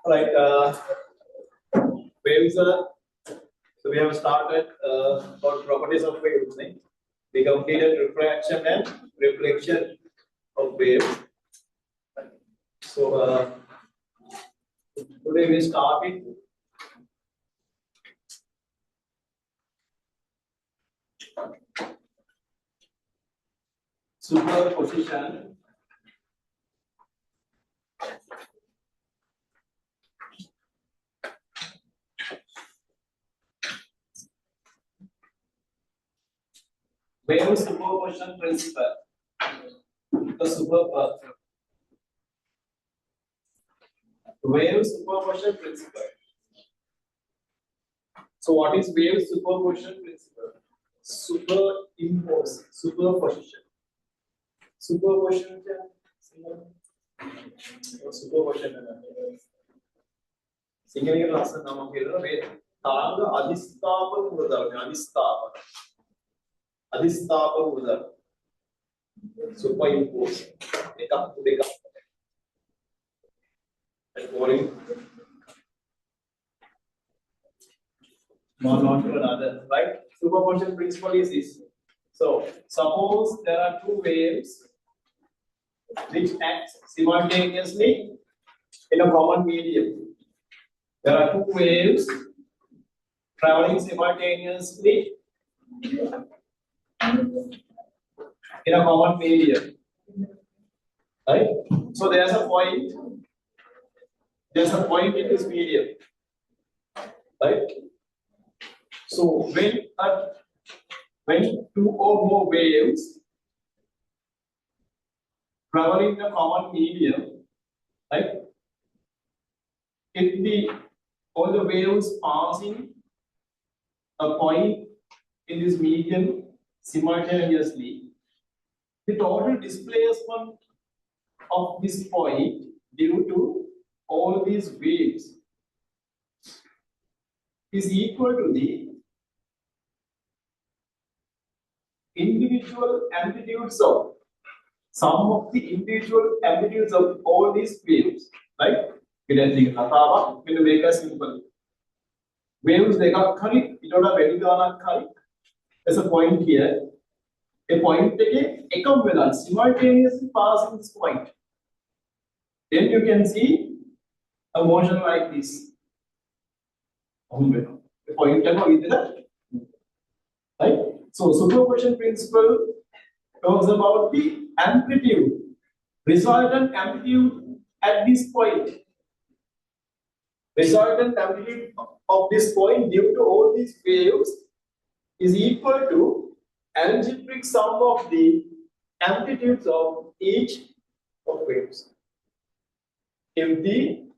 Right. Waves are. So we have started about properties of waves. Right? We completed refraction and reflection of waves. So today we started superposition wave superposition principle. The wave superposition principle. So what is wave superposition principle? Superposition. Superposition. Superposition. Single class नाम केला वे तांग अधिस्तापन उदाहरण अधिस्तापन उदाहरण superimpose एक and going one onto another, right? Superposition principle is this. So suppose there are two waves which act simultaneously in a common medium. There are two waves traveling simultaneously in a common medium, right? So there's a point in this medium, right? So when two or more waves traveling in a common medium, right? If all the waves passing a point in this medium simultaneously, the total displacement of this point due to all these waves is equal to the individual amplitudes of sum of the individual amplitudes of all these waves, right? We'll make a simple. Waves they got curry, it don't have any curry. There's a point here. A point simultaneously passing this point. Then you can see a motion like this. The point right? So superposition principle talks about the amplitude, resultant amplitude at this point. Resultant amplitude of this point due to all these waves is equal to algebraic sum of the amplitudes of each of waves. If the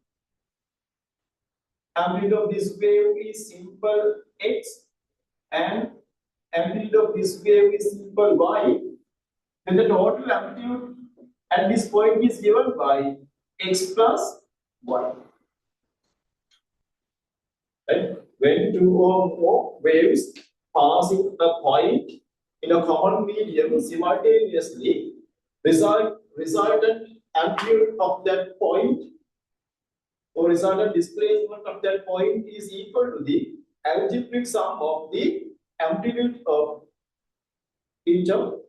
amplitude of this wave is simple x and amplitude of this wave is simple y, then the total amplitude at this point is given by x plus y. Right? When two or more waves passing a point in a common medium simultaneously, resultant amplitude of that point or resultant displacement of that point is equal to the algebraic sum of the amplitude of each of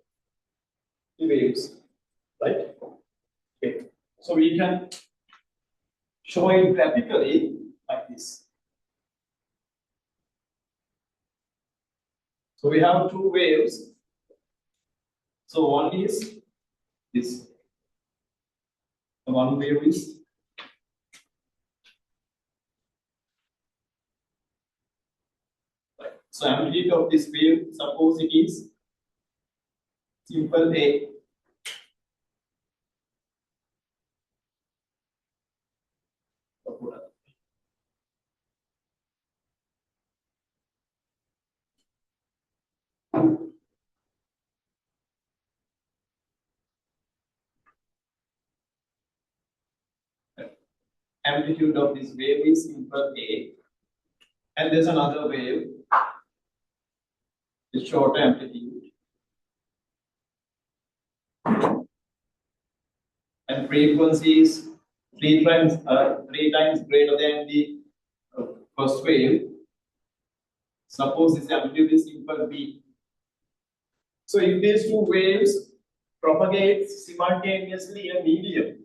the waves, right? Okay. So we can show it graphically like this. So we have two waves. So one is this. The one wave is right. So amplitude of this wave, suppose it is simple A. Amplitude of this wave is simple A, and there's another wave with short amplitude, and frequency is three times greater than the first wave. Suppose this amplitude is equal to b. So if these two waves propagate simultaneously in a medium,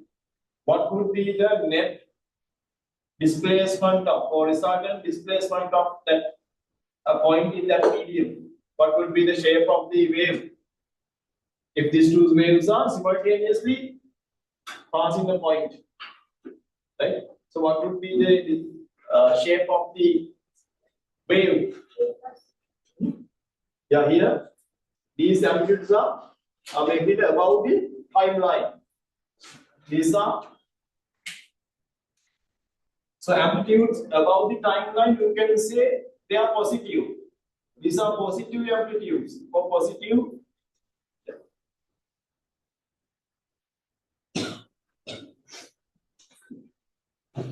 what would be the net displacement of or resultant displacement of that point in that medium? What would be the shape of the wave if these two waves are simultaneously passing the point? Right? So what would be the shape of the wave? Yeah, here these amplitudes are maybe above the timeline. These are so amplitudes above the timeline. You can say they are positive. These are positive amplitudes or positive.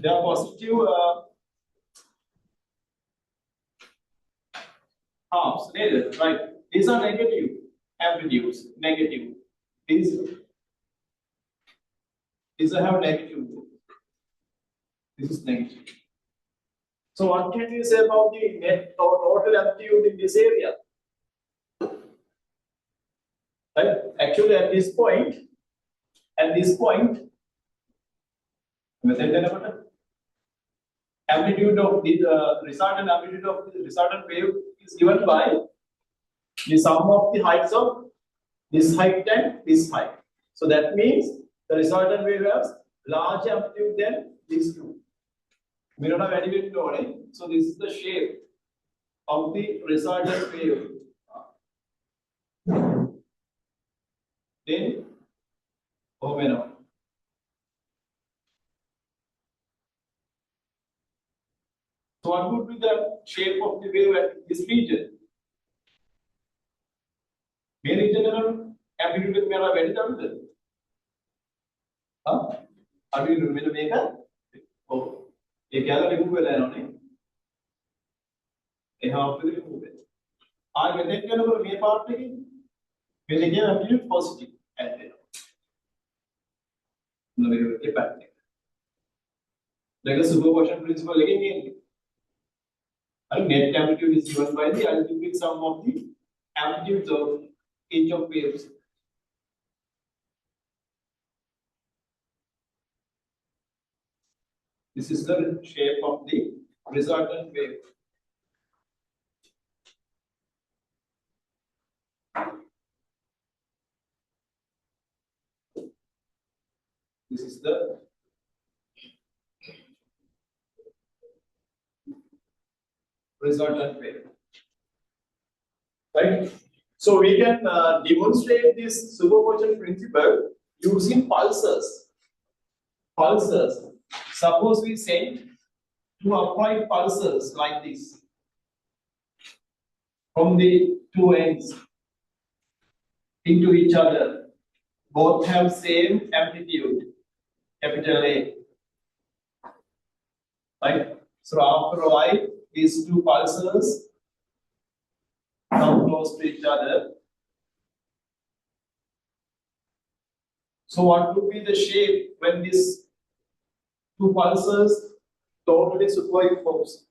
They are positive halves, right? These are negative amplitudes, negative. These have negative. This is negative. So what can you say about the net or total amplitude in this area? Right? Actually, at this point, amplitude of the resultant amplitude of the resultant wave is given by the sum of the heights of this height and this height. So that means the resultant wave has large amplitude than these two. We don't have any way. So this is the shape of the resultant wave. Then, now. So what would be the shape of the wave at this region? May region amplitude with मेरा very double. हाँ? अभी मेरे में क्या? ओ, ये क्या था remove वाला है ना? यहाँ पे remove है. आज मैंने क्या ना मेरे part पे की मैंने क्या amplitude positive ऐसे. ना मेरे के back में. लेकिन superposition principle लेकिन net amplitude is given by the algebraic sum of the amplitudes of each of waves. This is the shape of the resultant wave. This is the resultant wave. Right? So we can demonstrate this superposition principle using pulses. Pulses. Suppose we send two upright pulses like this from the two ends into each other. Both have same amplitude, capital A. Right? So after a while, these two pulses come close to each other. So what would be the shape when these two pulses totally superimpose?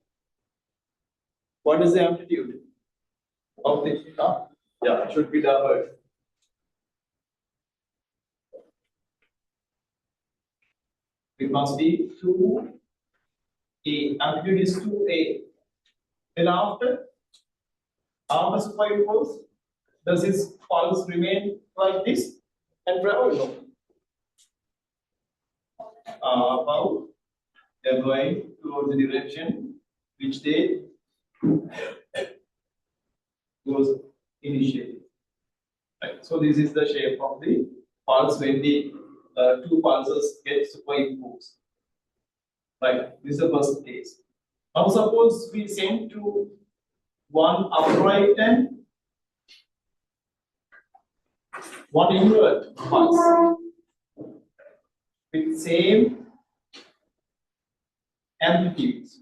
What is the amplitude of the yeah, it should be doubled. It must be 2A. Amplitude is 2A. Then after superimpose, does this pulse remain like this and travel? No. About they are going towards the direction which they goes initially. Right. So this is the shape of the pulse when the two pulses get superimposed. Right. This is the first case. Now suppose we send to one upright and one invert pulse with same amplitudes.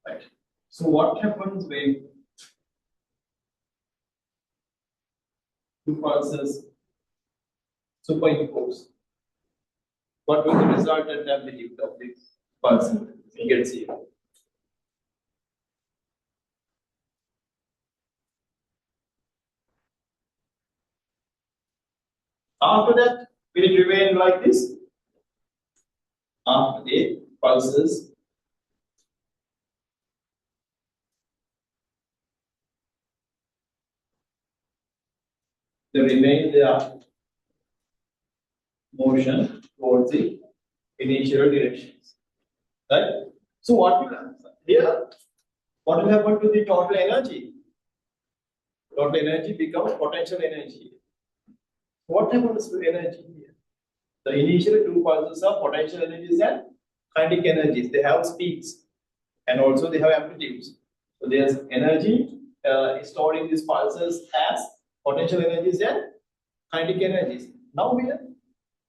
Right. So what happens when two pulses superimpose. What will the resultant amplitude of this pulse? You can see. After that, will it remain like this? After the pulses they remain their motion towards the initial directions. Right? So what will happen here? What will happen to the total energy? Total energy becomes potential energy. What happens to energy here? The initial two pulses are potential energies and kinetic energies. They have speeds and also they have amplitudes. So there's energy stored in these pulses as potential energies and kinetic energies. Now here,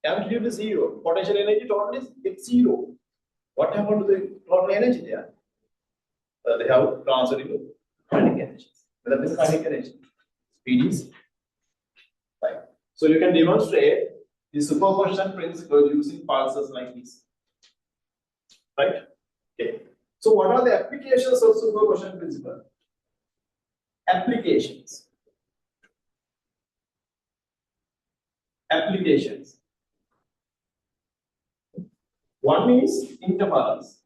amplitude is zero. Potential energy total is it's zero. What happened to the total energy there? They have transferred into kinetic energy. That is kinetic energy. Speed is right. So you can demonstrate the superposition principle using pulses like this. Right? Okay. So what are the applications of superposition principle? Applications. Applications. One is interference.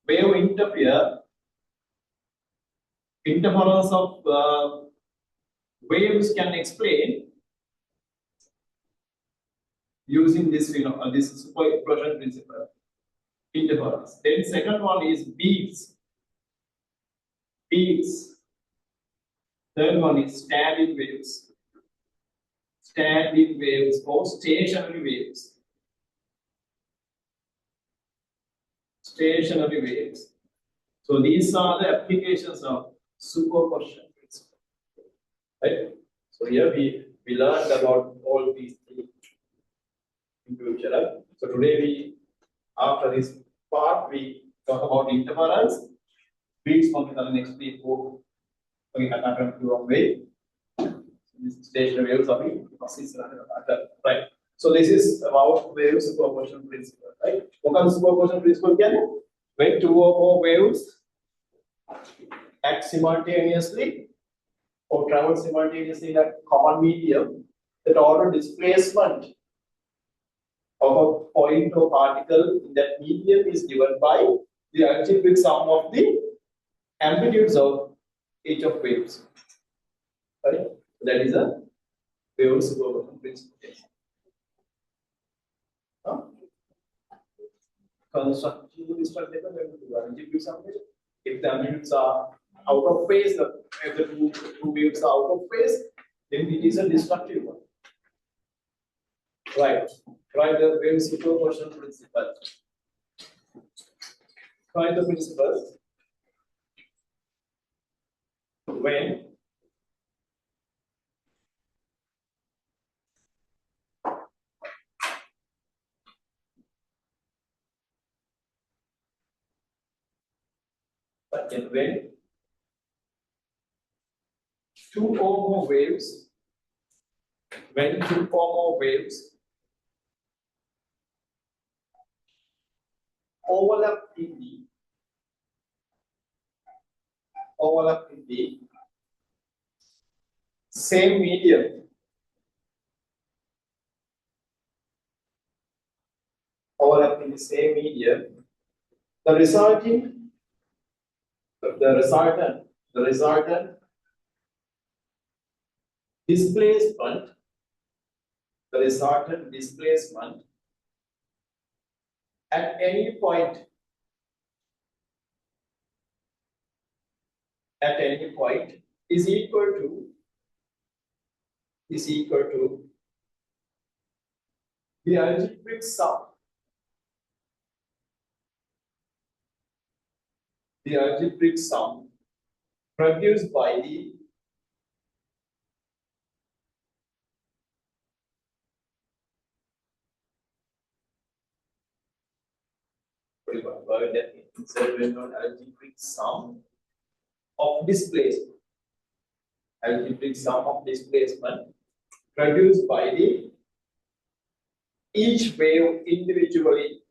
Wave interference of waves can explain using this this superposition principle. Interference. Then second one is beats. Beats. Third one is standing waves. Standing waves or stationary waves. Stationary waves. So these are the applications of superposition principle. Right? So here we learned about all these three individually. So today after this part we talk about interference, beats from the next week. We akan way. This stationary waves are right. So this is about wave superposition principle, right? What is superposition principle? When two or more waves act simultaneously or travel simultaneously in a common medium, the total displacement of a point or particle in that medium is given by the algebraic sum of the amplitudes of each of waves. Right? That is a wave superposition principle. If the amplitudes are out of phase, if the two waves are out of phase, then it is a destructive one. Right. Try the wave superposition principle. Try the principle when two or more waves, when two or more waves overlap in the same medium, the resultant displacement, at any point is equal to the algebraic sum produced by the algebraic sum of displacement. algebraic sum of displacement produced by the each wave individually.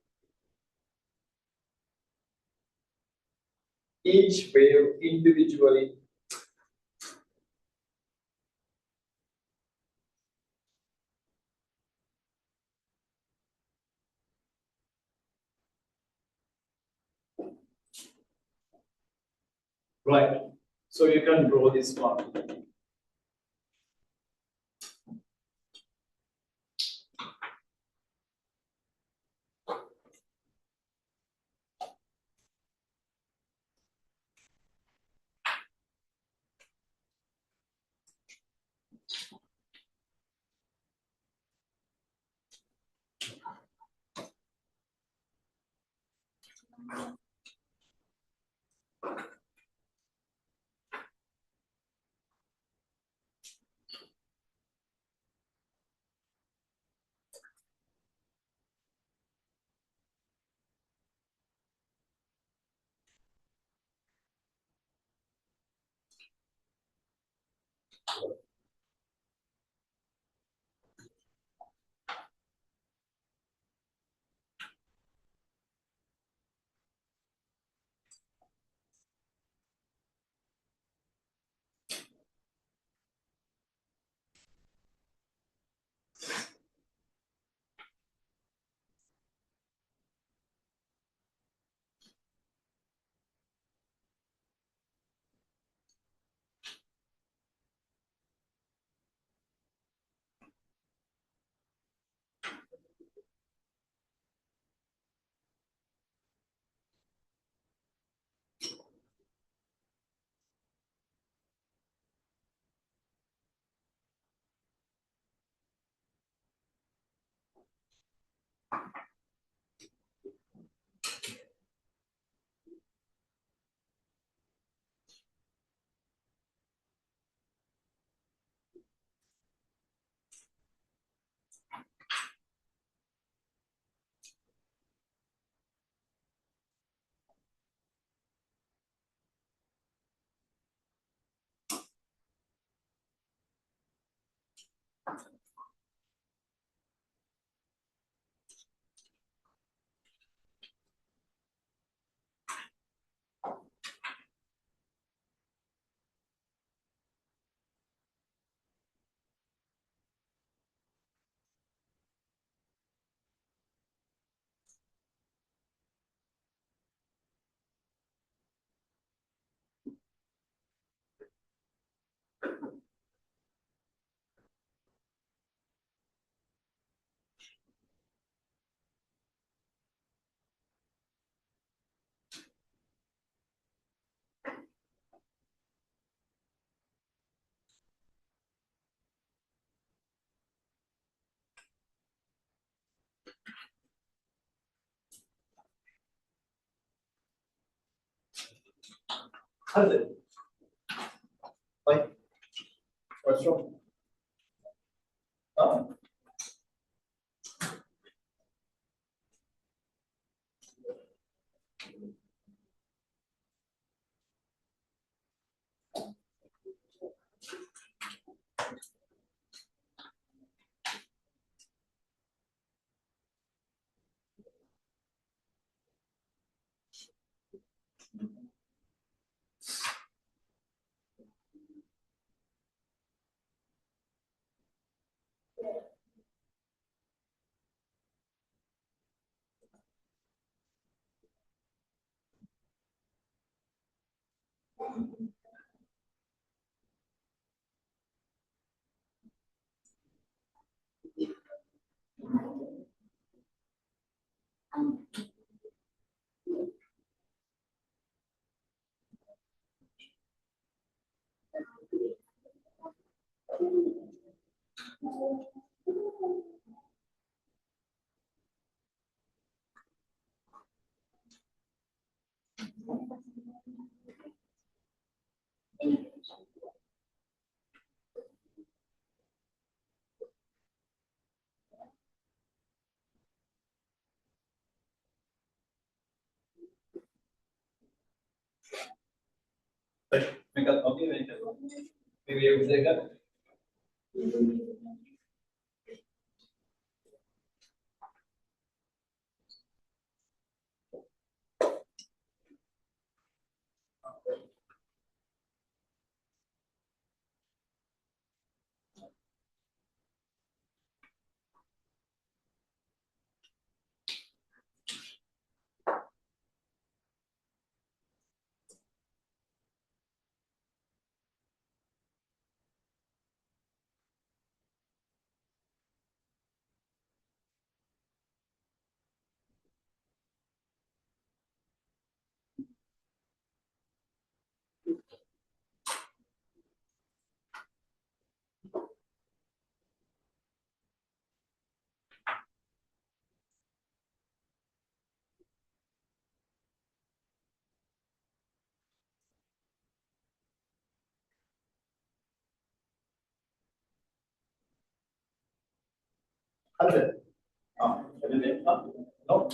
Each wave individually. Right. So you can draw this one. Hello. Why? What's wrong? Huh? Make a copy. විවේකයක හරිද? එන්නේ no.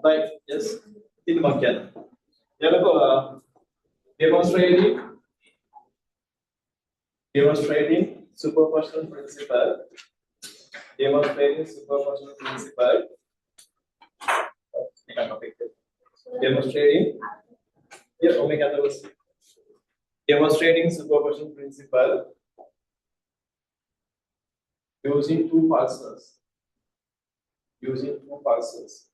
Right, yes. Ini bagian. Yang kedua, demonstrating superposition principle. Demonstrating superposition principle. Demonstrating. Yeah, omega terus. Demonstrating superposition principle using two pulses. Using two pulses.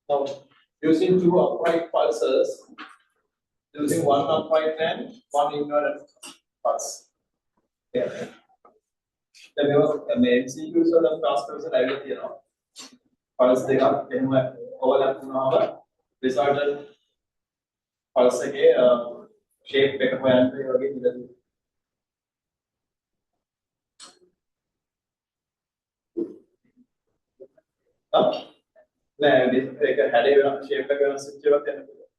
Now, using two upright pulses, using one upright and one inverted pulse. Yeah. Then we have MCQ sort of transfers and identity, you know. Pulse they got overlap resultant pulse shape එක හොයන්න වගේ ඉඳලා නෑ ඒක හැඩේ වෙන shape එක වෙනස් වෙච්ච ඒවාත් යන්න පුළුවන්.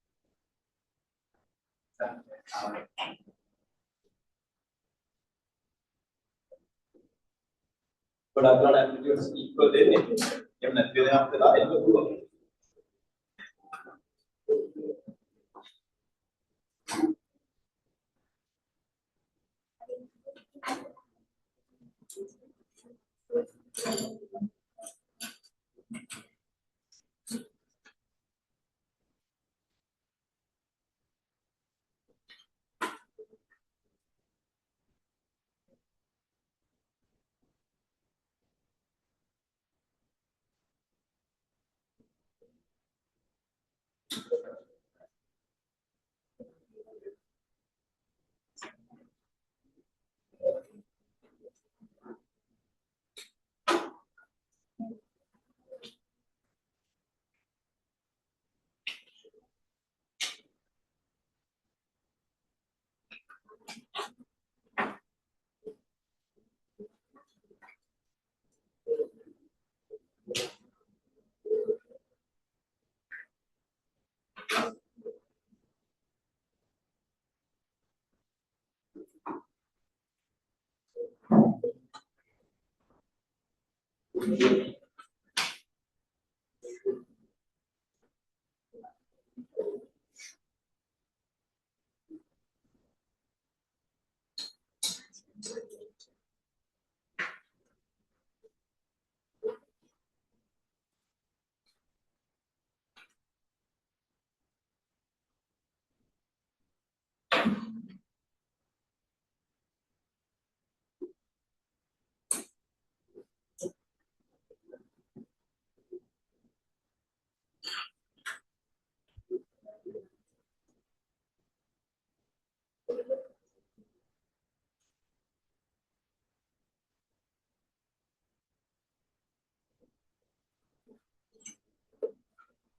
ගොඩක් වෙලාවට amplitudes equal දෙන්නේ. එහෙම නැති වෙනවක් වෙලා එන්න පුළුවන්.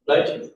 Right?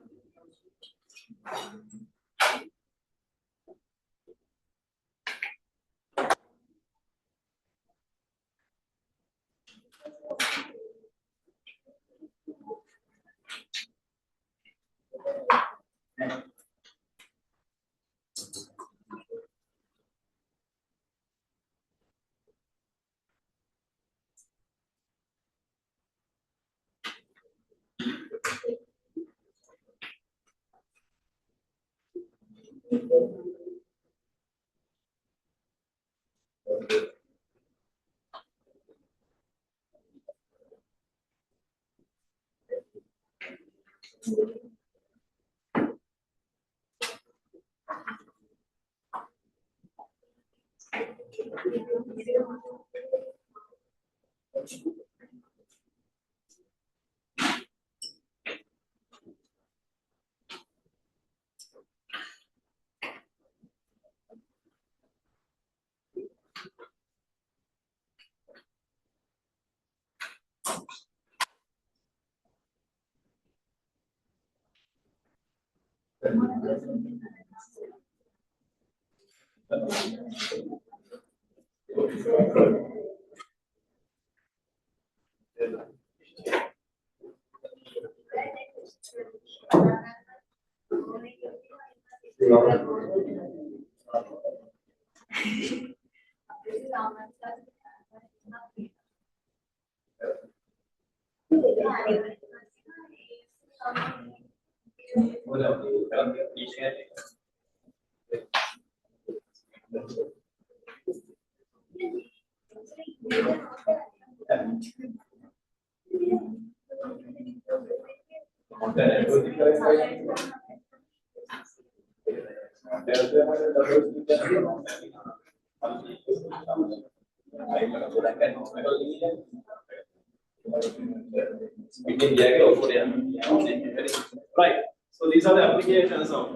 Right. So these are the applications of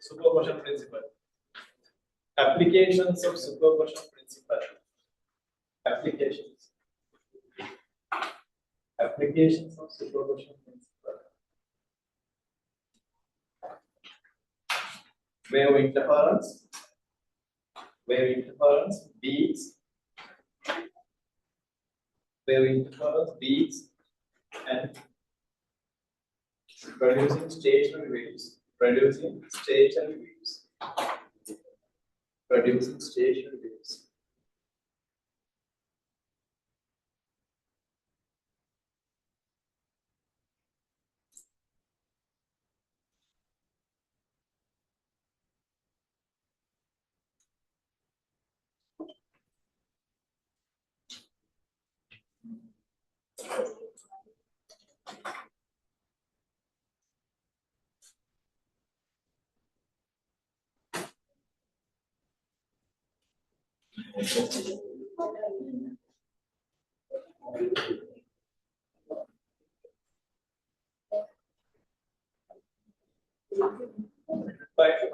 superposition principle. Applications of superposition principle. Applications. Applications of superposition principle. Wave interference. Wave interference, beats. Wave interference, beats, and producing stationary waves. Producing stationary waves. Producing stationary waves.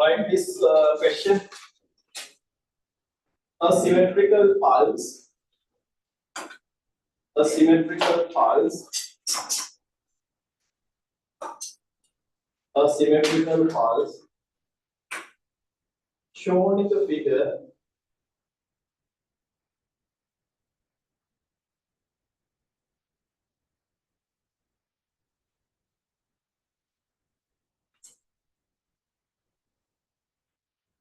Write this question. A symmetrical pulse. A symmetrical pulse. A symmetrical pulse shown in the figure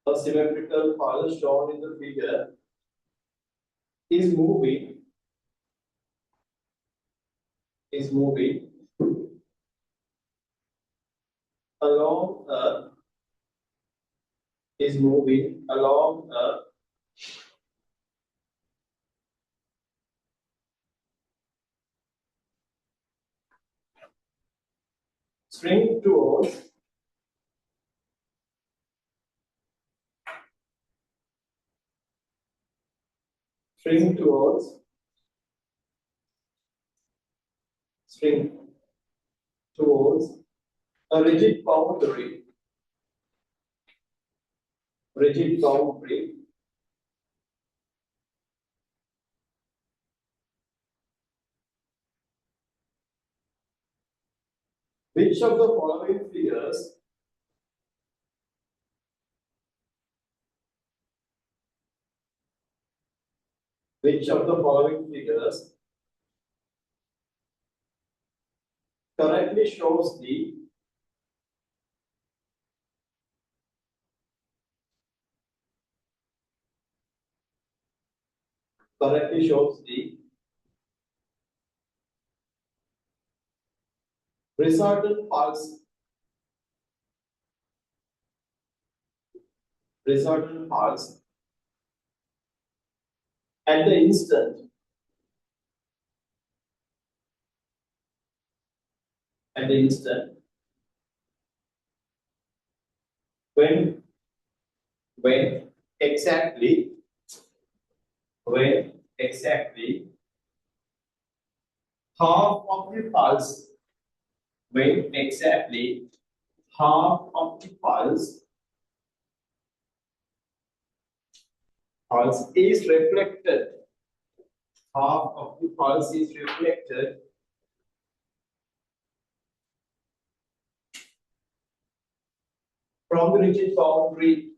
a symmetrical pulse shown in the figure is moving along a is moving along a string towards string towards a rigid boundary which of the following figures correctly shows the resultant pulse at the instant when when exactly when exactly half of the pulse when exactly half of the pulse is reflected half of the pulse is reflected from the rigid boundary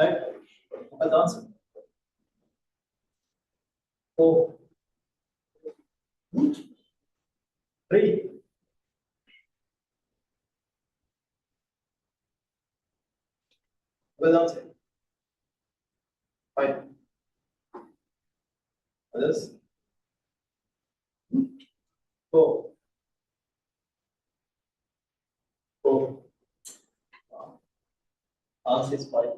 Right? What's the answer? Four. Three. What's the answer? Five. Others? Four. Four. Answer is five.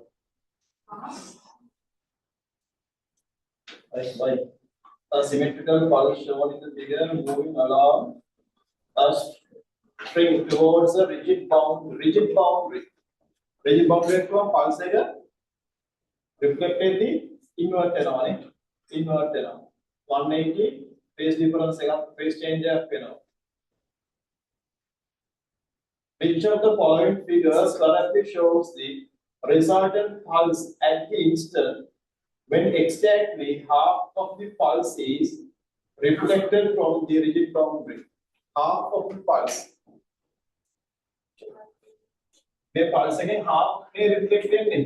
Right, five. A symmetrical pulse shown in the figure moving along a string towards a rigid boundary. Rigid boundary from pulse reflected the invert on 180 phase difference phase change Which of the following figures correctly shows the resultant pulse at the instant when exactly half of the pulse is reflected from the rigid boundary? Half of the pulse. මේ pulse එකෙන් half මේ reflect වෙන්නේ.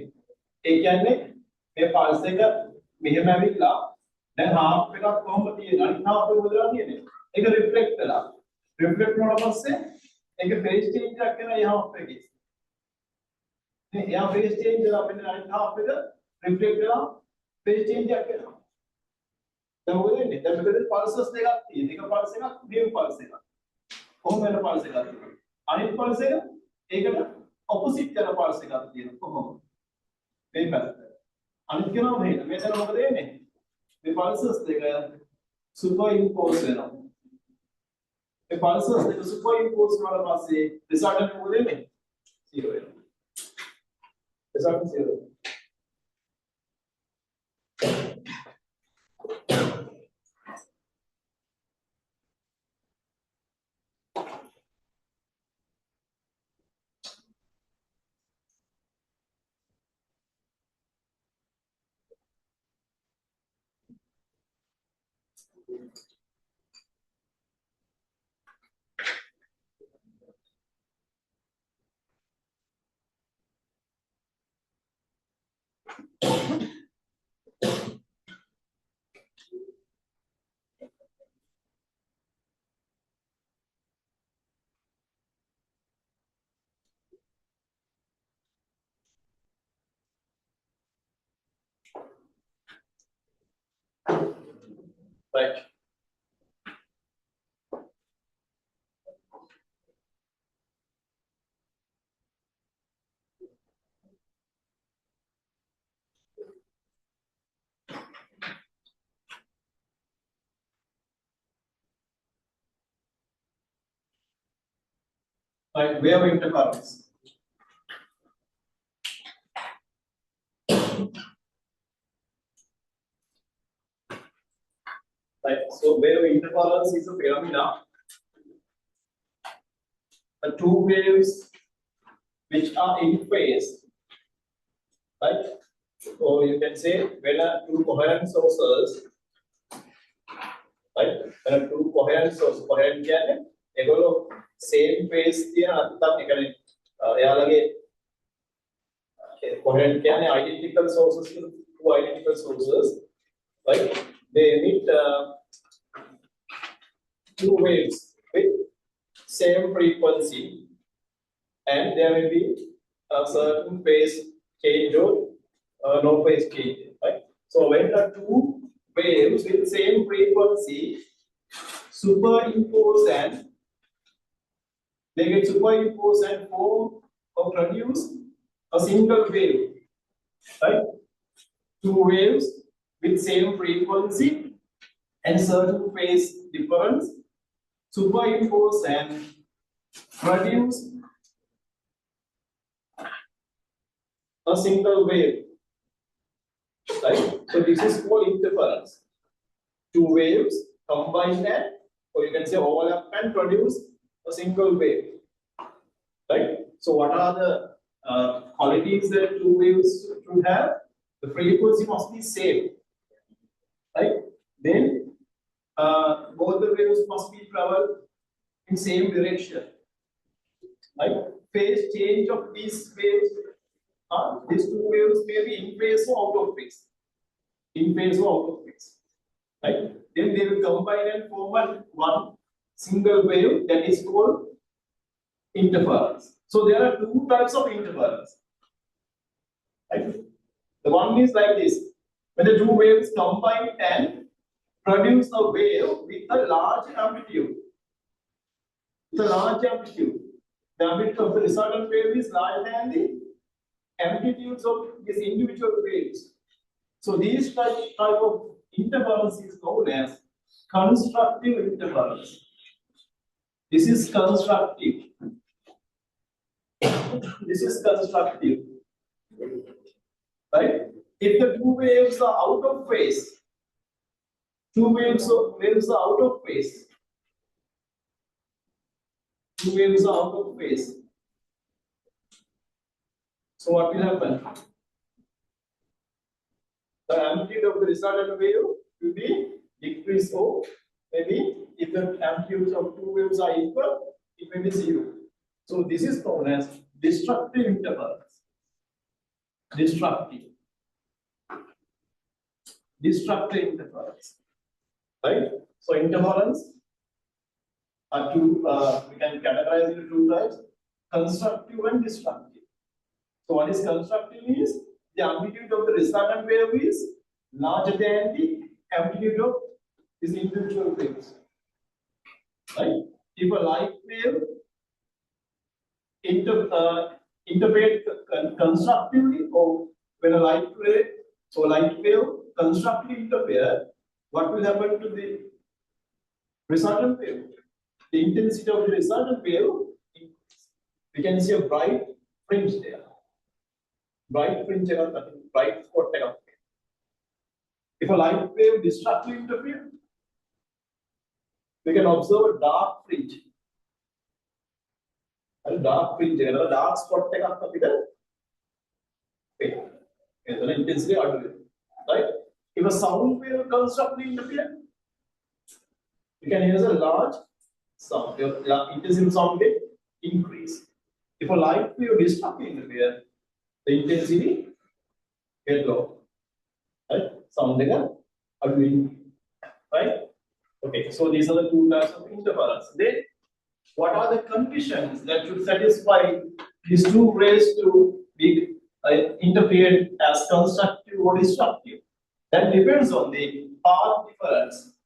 ඒ කියන්නේ මේ pulse එක මෙහෙම ඇවිල්ලා දැන් half එකක් කොහොමද තියෙන්නේ? අනිත් half එක මොකදලා තියෙන්නේ? ඒක reflect වෙලා. reflect වුණාට පස්සේ ඒක phase change එකක් වෙනවා ඒ half එකේ. නේ එයා phase change වෙලා මෙන්න අනිත් half එක reflect වෙලා phase change එකක් වෙනවා. දැන් මොකද වෙන්නේ? දැන් මෙතන pulses දෙකක් තියෙනවා. එක pulse එකක් wave pulse එකක්. කොහොම වෙන pulse එකක් තියෙනවා. අනිත් pulse එක ඒකට opposite කරන pulse එකක් තියෙනවා. කොහොමද? මේ පැත්ත. අනිත් කෙනා මෙහෙම. මෙතන මොකද වෙන්නේ? මේ pulses දෙක superimpose වෙනවා. මේ pulses දෙක superimpose වුණාට පස්සේ resultant මොකද වෙන්නේ? 0 වෙනවා. resultant 0. Right. Right, wave interference. Right, so wave interference is a phenomena. The two waves which are in phase, right? Or you can say when two coherent sources, right? When two coherent sources, coherent කියන්නේ ඒගොල්ලෝ same phase තියෙන නැත්නම් ඒ කියන්නේ එයාලගේ coherent කියන්නේ identical sources, two identical sources, right? They emit two waves with same frequency, and there will be a certain phase change or no phase change, right? So when the two waves with same frequency superimpose and they get superimposed and form or produce a single wave, right? Two waves with same frequency and certain phase difference superimpose and produce a single wave, right? So this is called interference. Two waves combine and, or you can say overlap and produce a single wave, right? So what are the qualities that two waves should have? The frequency must be same, right? Then both the waves must be travel in same direction, right? Phase change of these waves, these two waves may be in phase or out of phase, in phase or out of phase, right? Then they will combine and form one single wave that is called interference. So there are two types of interference, right? The one is like this: when the two waves combine and produce a wave with a large amplitude. With a large amplitude, the amplitude of the resultant wave is larger than the amplitudes of these individual waves. So these type of interference is known as constructive interference. This is constructive. This is constructive, right? If the two waves are out of phase, two waves are out of phase. Two waves are out of phase. So what will happen? The amplitude of the resultant wave will be decreased, or maybe if the amplitudes of two waves are equal, it may be zero. So this is known as destructive interference. Destructive interference, right? So interference are two. We can categorize into two types: constructive and destructive. So what is constructive is the amplitude of the resultant wave is larger than the amplitude of these individual waves, right? If a light wave interferes constructively, or when a light wave constructively interfere, what will happen to the resultant wave? The intensity of the resultant wave, we can see a bright fringe there. Bright fringe, bright spot. If a light wave destructively interferes, we can observe a dark fringe. A dark fringe, a dark spot. Intensity, right? If a sound wave constructively interferes, you can hear a large sound. Your intensity of sound will increase. If a light wave destructively interferes, the intensity get low, right? Sound right? Okay, so these are the two types of interference. Then, what are the conditions that should satisfy these two ways to be interfered as constructive or destructive? That depends on the path difference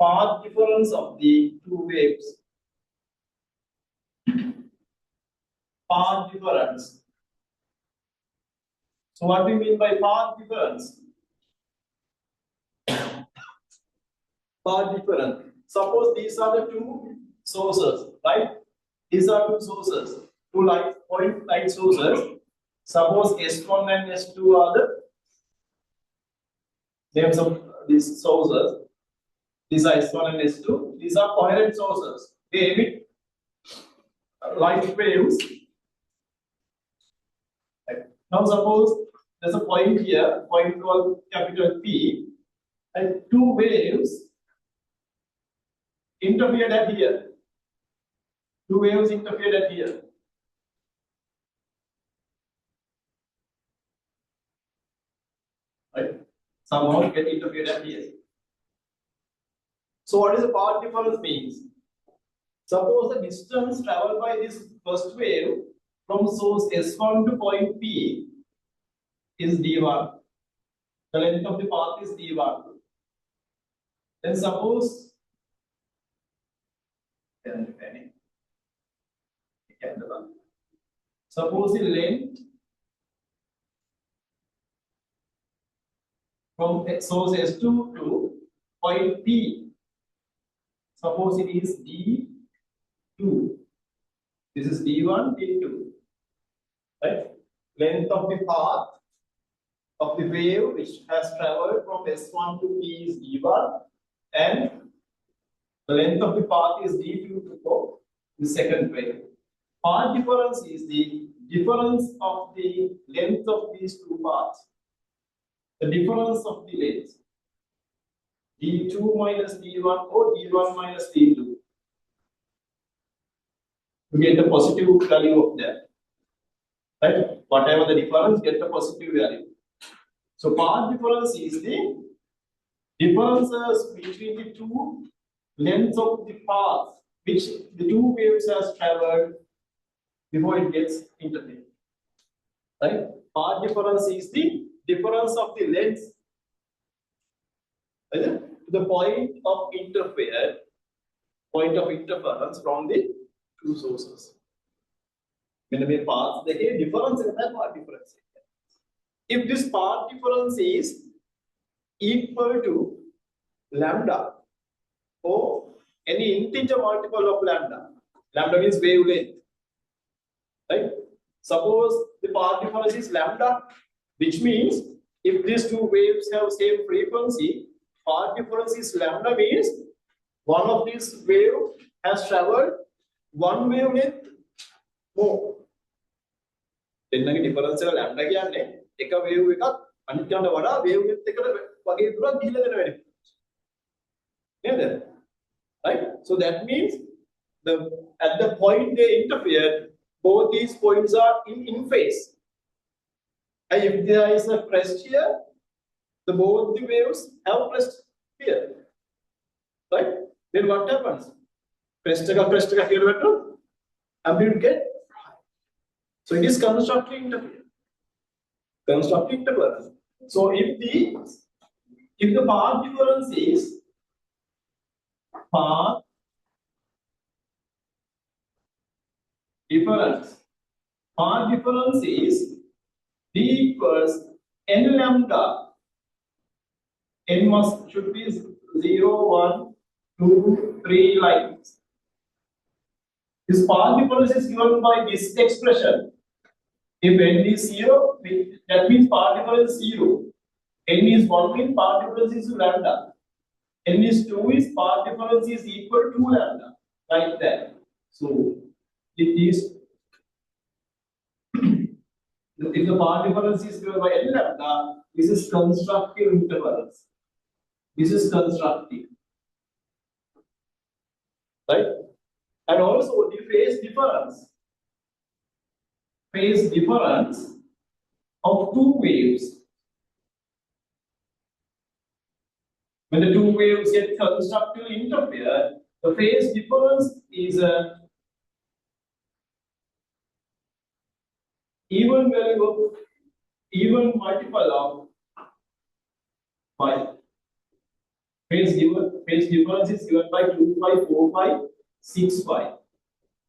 path difference of the two waves. Path difference. So what do we mean by path difference? Path difference. Suppose these are the two sources, right? These are two sources, two point light sources. Suppose S1 and S2 are the names of these sources. These are S1 and S2. These are coherent sources. They emit light waves. Right. Now suppose there's a point here, point called capital P, and two waves interfered at here. Two waves interfered at here. Right? Somehow get interfered at here. So what is the path difference means? Suppose the distance traveled by this first wave from source S1 to point P is d1. The length of the path is d1. Then suppose the length from source S2 to point P, suppose it is D2. This is D1, D2. Right? Length of the path of the wave which has traveled from S1 to P is D1, and the length of the path is D2 to go the second wave. Path difference is the difference of the length of these two paths. The difference of the length. D2 minus D1 or D1 minus D2. You get the positive value of that. Right? Whatever the difference, get the positive value. So path difference is the differences between the two lengths of the path which the two waves has traveled before it gets interfered. Right? Path difference is the difference of the lengths to the point of interference from the two sources. When we path, the difference is that path difference. If this path difference is equal to lambda or any integer multiple of lambda, lambda means wavelength, right? Suppose the path difference is lambda, which means if these two waves have same frequency, path difference is lambda means one of these waves has traveled one wavelength more. දෙන්නගේ difference එක lambda කියන්නේ එක wave එකක් අනිත් යනට වඩා wavelength එකට වගේ දුරක් ගිහිල්ලා දෙන වැඩි. නේද? Right? So that means at the point they interfere, both these points are in phase. And if there is a crest here, both the waves have crest here. Right? Then what happens? Crest here, amplitude get high. So it is constructive interference. Constructive interference. So if the path difference is path difference is D equals n lambda. N should be 0, 1, 2, 3 lines. This path difference is given by this expression. If n is 0, that means path difference is 0. N is 1 means path difference is lambda. N is 2 is path difference is equal to lambda. Like that. So it is if the path difference is given by n lambda, this is constructive interference. This is constructive. Right? And also the phase difference of two waves. When the two waves get constructively interfere, the phase difference is a even multiple of 5. phase difference is given by 254565.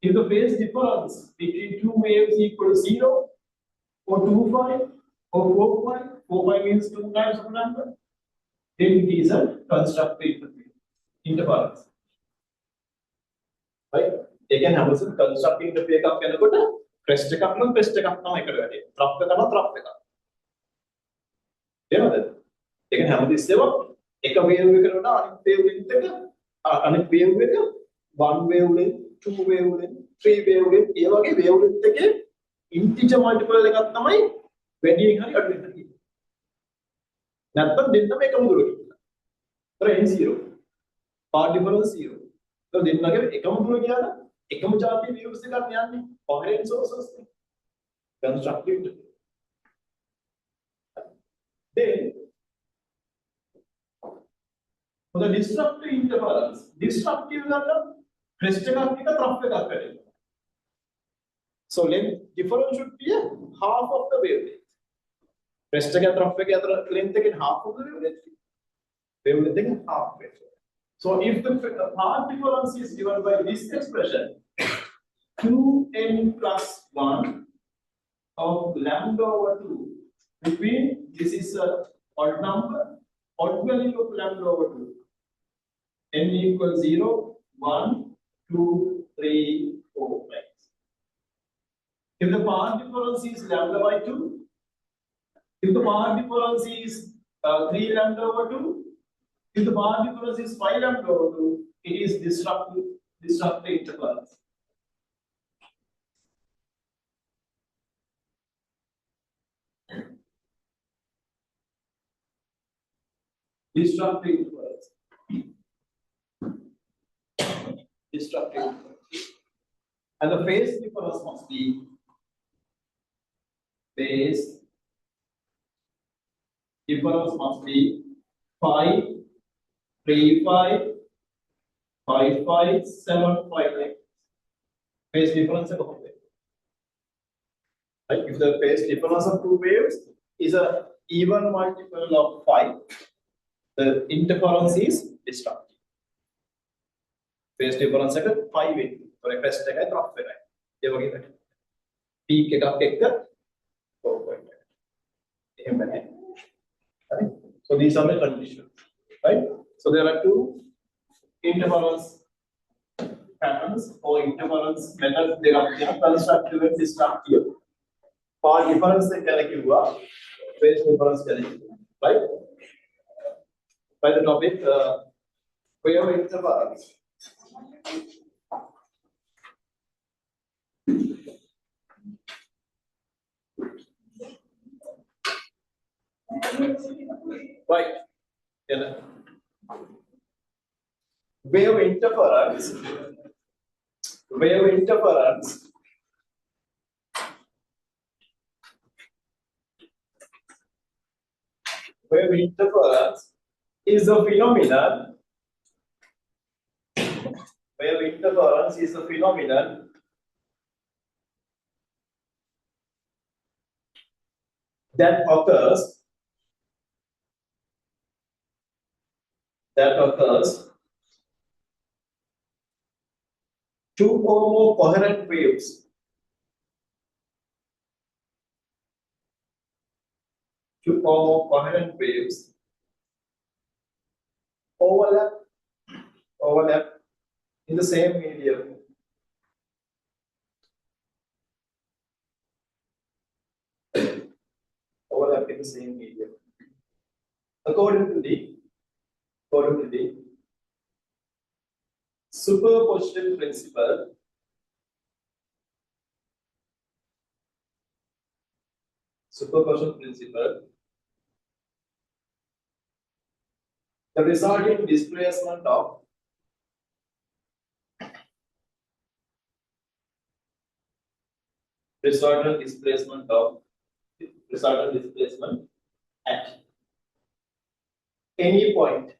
If the phase difference between two waves equal to 0 or 25 or 45, 45 means 2 times of number, then it is a constructive interference. Right? They can have a constructive interference එකක් වෙනකොට crest එකක් නම් crest එකක් තමයි එකට වැටෙන්නේ. trough එක නම් trough එකක්. තේරෙනවද? ඒක හැමතිස්සෙම එක wave එකකට වඩා අනිත් wave එක 1 wavelength, 2 wavelength, 3 wavelength ඒ වගේ wavelength එකේ integer multiple එකක් තමයි වැඩියෙන් හරි අඩුවෙන් හරි. නැත්නම් දෙන්නම එකම දුරකින්. ඒතර n0 path difference 0. So දෙන්නගේ එකම දුර ගියා නම් එකම જાතිය waves එකක් යන්නේ coherent sources නේ. Constructive. Then for the disruptive interference, disruptive ගන්න crest එකක් එක trough එකක් වැඩි. So length difference should be half of the wavelength. Crest එක trough එක අතර length එකෙන් half of the wavelength. Wavelength එකෙන් half way. So if the path difference is given by this expression, 2n plus 1 of lambda over 2, which means this is a odd number, odd value of lambda over 2. N equals 0, 1, 2, 3, 4, 5. If the path difference is lambda by 2, if the path difference is 3 lambda over 2, if the path difference is 5 lambda over 2, it is disruptive interference. Disruptive interference. Disruptive interference. And the phase difference must be phase difference must be 5, 3, 5, 5, 5, 7, 5. Phase difference is right? If the phase difference of two waves is a even multiple of 5, the interference is disruptive. Phase difference is 5 way. So crest එකයි trough එකයි. ඒ වගේ තමයි. peak එකක් එක්ක 4.5. එහෙම නැහැ. Right? So these are the conditions. Right? So there are two interference patterns or interference methods. There are constructive and destructive. Path difference ගැන කිව්වා. Phase difference ගැන කිව්වා. Right? By the topic wave interference. Right. Wave interference. Wave interference. Wave interference is a phenomenon. Wave interference is a phenomenon that occurs two or more coherent waves overlap in the same medium. Overlap in the same medium. According to the superposition principle, the resulting displacement of at any point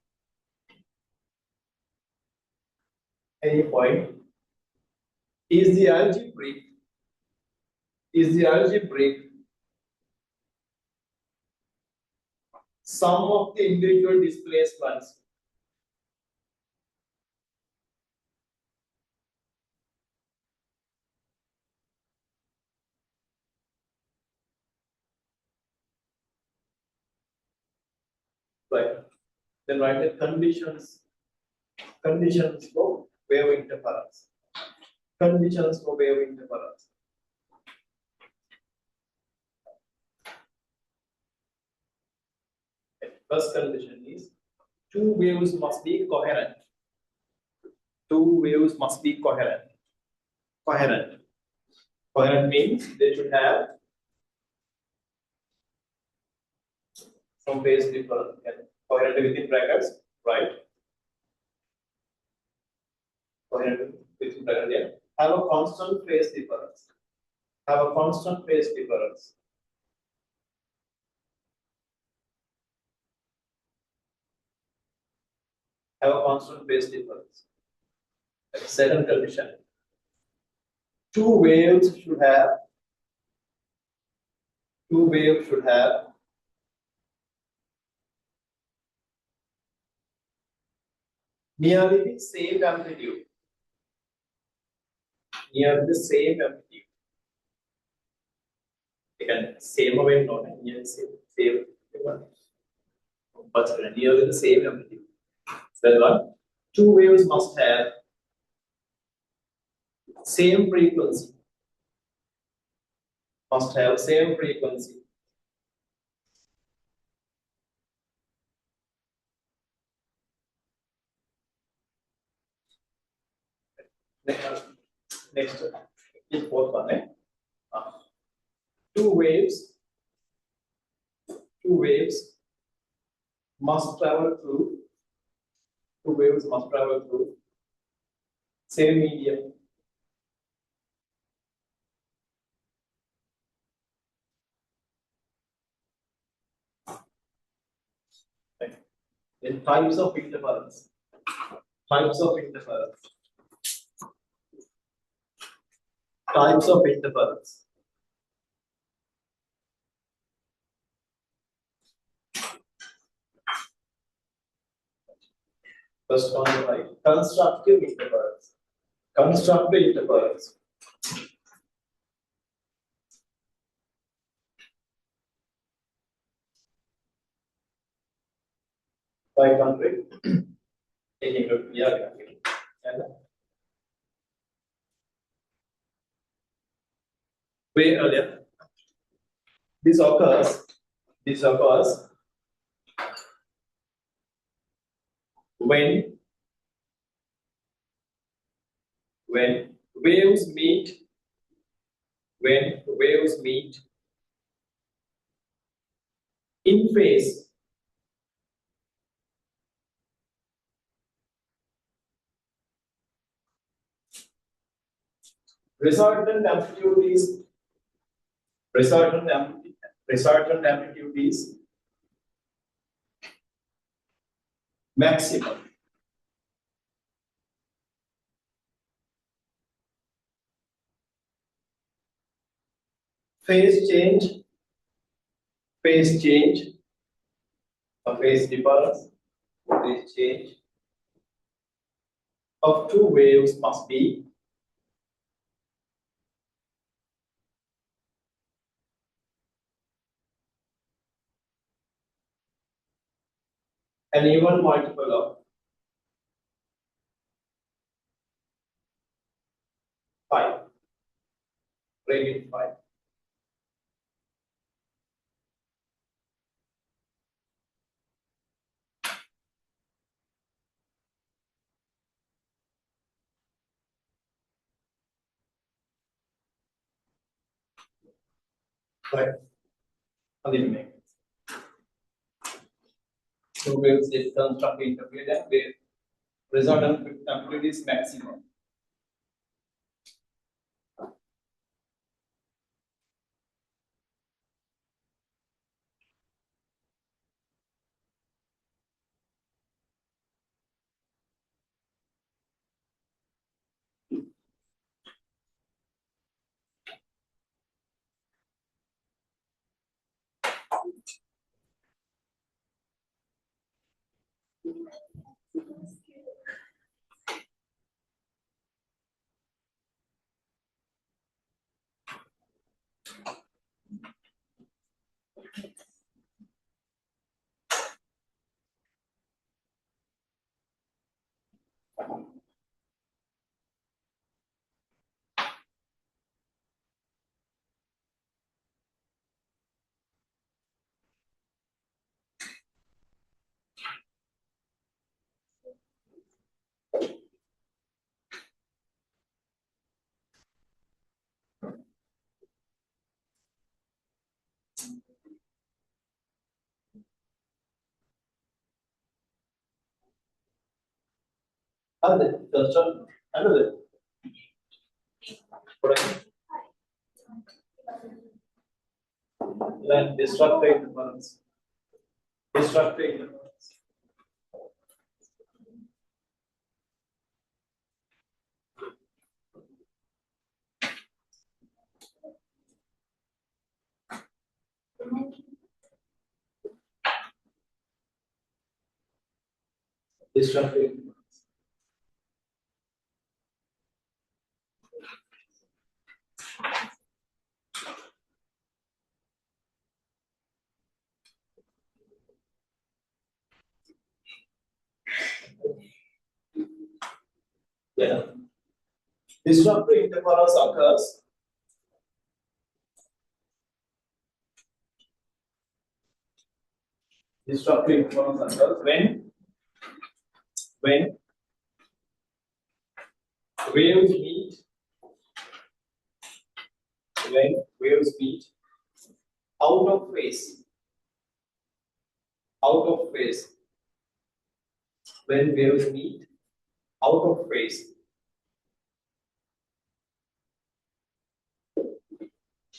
is the algebraic sum of the individual displacements right? Then write the conditions for wave interference. Conditions for wave interference. First condition is two waves must be coherent. Two waves must be coherent. Coherent. Coherent means they should have some phase difference. Coherent within brackets, right? Coherent within brackets, yeah. Have a constant phase difference. Have a constant phase difference. Have a constant phase difference. Second condition. Two waves should have nearly the same amplitude. Nearly the same amplitude. Again, same away, not nearly same, but nearly the same amplitude. That one. Two waves must have same frequency. Must have same frequency. Next, is fourth one. Two waves must travel through. Two waves must travel through same medium. Then types of interference. Types of interference. Types of interference. First one, right? Constructive interference. Constructive interference. By country. Yeah. Way earlier. This occurs when waves meet in phase resultant amplitude is maximum. Phase change or phase difference, phase change of two waves must be an even multiple of 5. Rated 5. Right. Continue. Two waves is constructed interpret and where resultant amplitude is maximum. ಅದೇ ಅಲ್ಲದೆ then destructive interference. Destructive interference. Destructive interference. Yeah. Disruptive interference occurs disruptive interference occurs when waves meet when waves meet out of phase out of phase when waves meet out of phase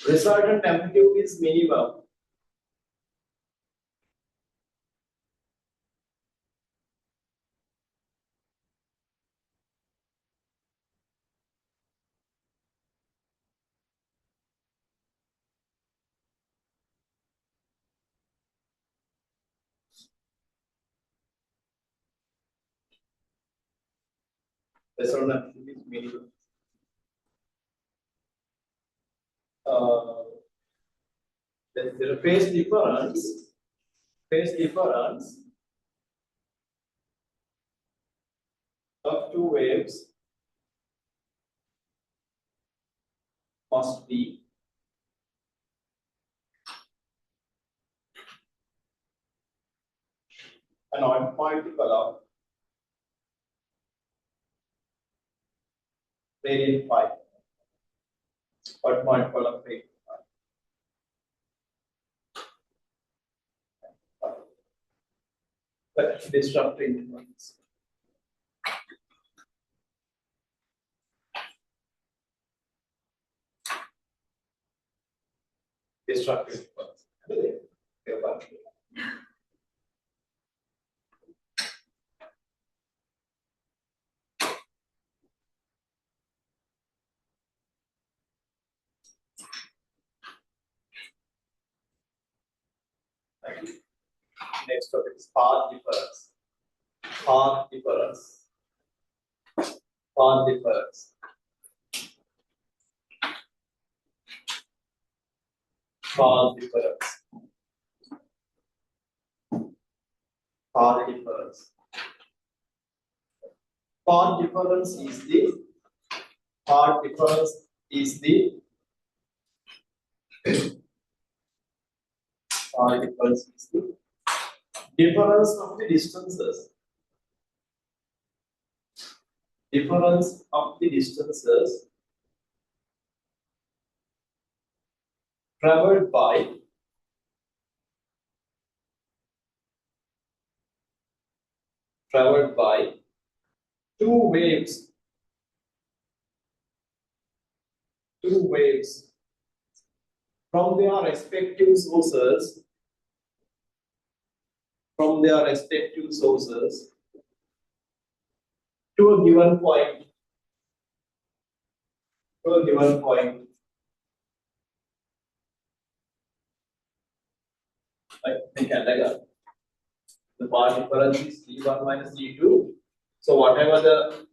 resultant amplitude is minimum. Resultant amplitude is minimum. Uh, the phase difference of two waves must be an odd multiple of radian phi, odd multiple of radian phi. But disruptive interference. Destructive interference. Next topic is path difference. Path difference. Path difference. Path difference. Path difference. Path difference is the path difference is the path difference is the difference of the distances. Difference of the distances traveled by two waves from their respective sources to a given point like the path difference is T1 minus T2. So whatever the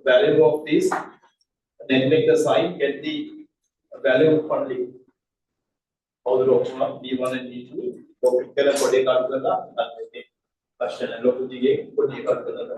value of this, neglect the sign, get the value of only all the rows of D1 and D2. So pick the code calculator and make question and look at the code calculator.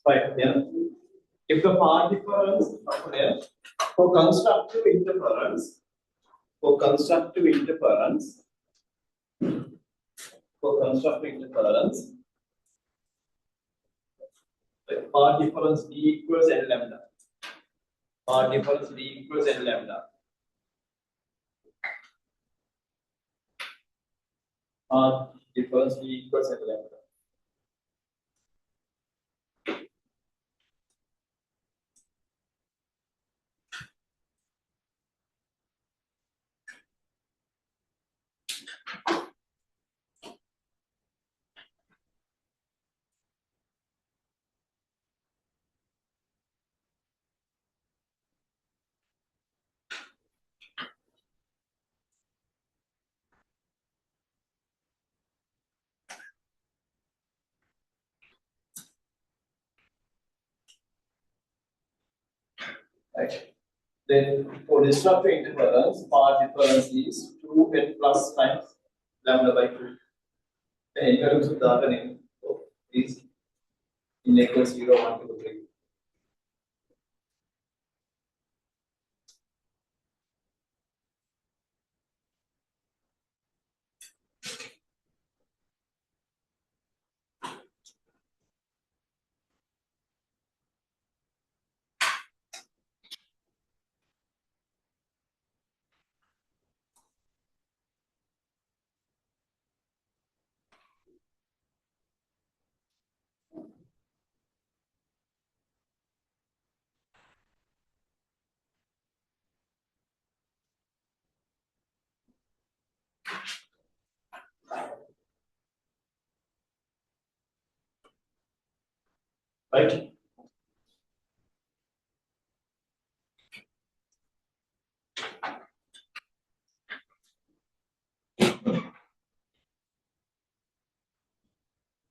Right, yeah. If the path difference here for constructive interference, for constructive interference, for constructive interference, the path difference d equals n lambda. Path difference d equals n lambda. Path difference d equals n lambda. Right. Then for disruptive interference, path difference is 2n plus times lambda by 2. Then n values of the other name is in equals 0, 1, 2, 3. Right?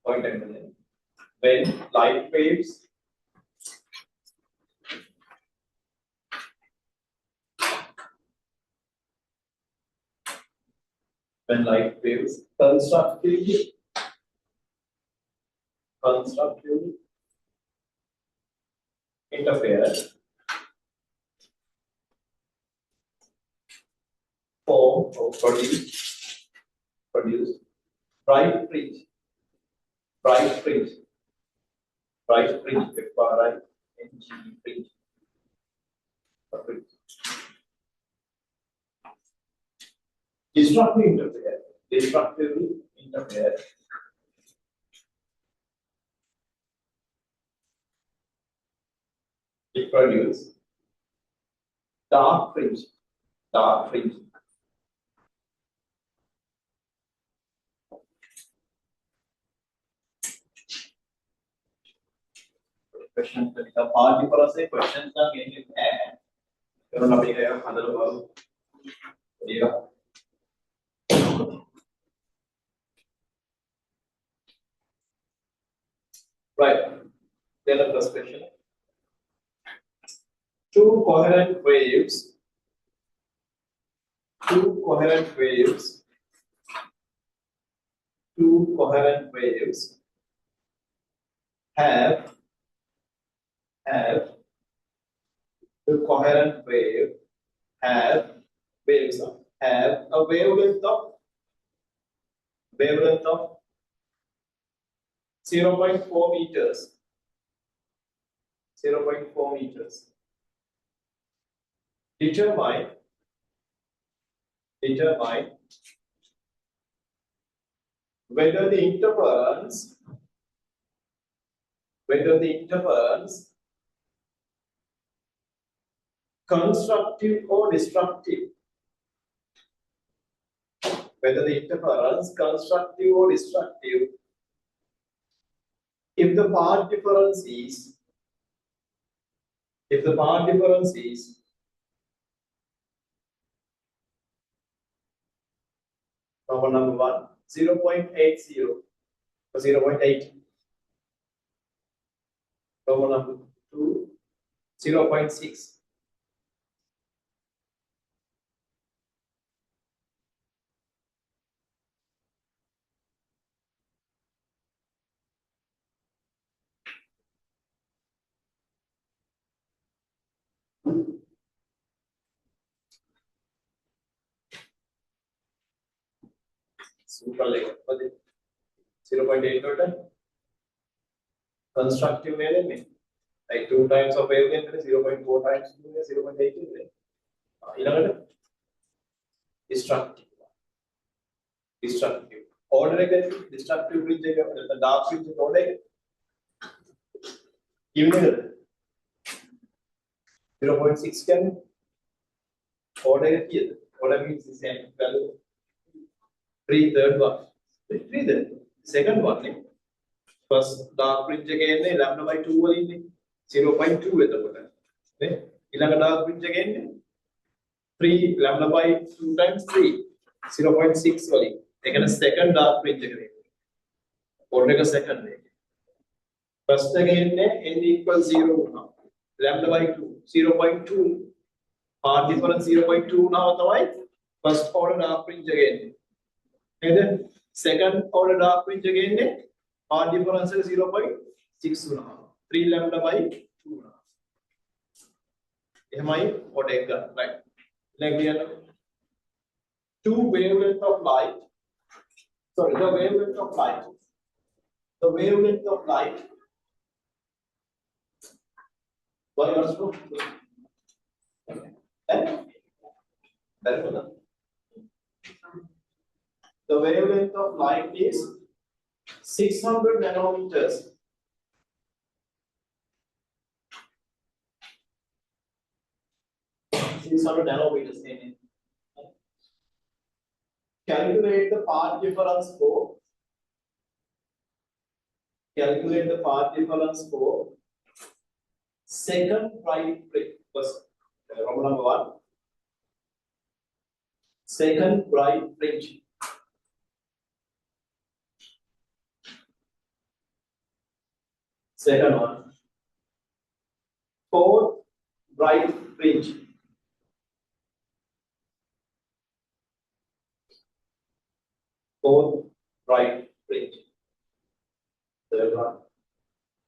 Point and then when light waves constructively interfere form or produce bright fringe bright fringe FRINGE fringe fringe. Destructively interfere it produce dark fringe dark fringe. Questions the part difference questions are getting add කරන අපි ඒක හදලා බලමු. Right. Then the first question. Two coherent waves have the coherent wave have waves have a wavelength of 0.4 meters. 0.4 meters. Determine whether the interference constructive or destructive. Whether the interference constructive or destructive. If the path difference is problem number 1 0.80 or 0.8. Problem number 2 0.6. Super like 0.8 total. Constructive value, like 2 times of wavelength, 0.4 times 0.8. Destructive. Destructive. Order again, destructive bridge, the dark bridge order. Even 0.6 can order here. Order means the same value. 3 third one. 3 third. Second one. First dark bridge again, lambda by 2 වලින් 0.2 එතකොට. නේ? ඊළඟ dark bridge again 3 lambda by 2 times 3 0.6 වලින්. ඒ කියන්නේ second dark bridge එක දෙන්නේ. order එක second එක. First again n equals 0 වුණා. Lambda by 2 0.2 path difference 0.2 වුණාම තමයි first order dark bridge again. නේද? Second order dark bridge again path difference 0.6 වුණා. 3 lambda by 2 වුණා. එහෙමයි order එක ගන්න. right. Like we are two wavelength of light. Sorry, the wavelength of light. The wavelength of light. What else? The wavelength of light is 600 nanometers. Calculate the path difference for. Calculate the path difference for second bright fringe. First, Roman number 1. Second bright fringe. Second one. Fourth bright fringe. Fourth bright fringe. Third one.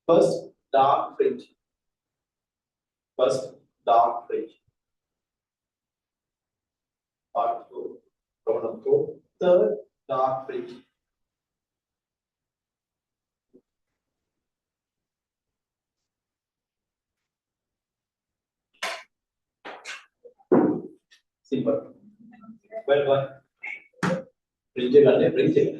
First dark fringe. First dark fringe. Part 2. Problem 4. Third dark fringe. Simple. Well done. Fringe करने fringe.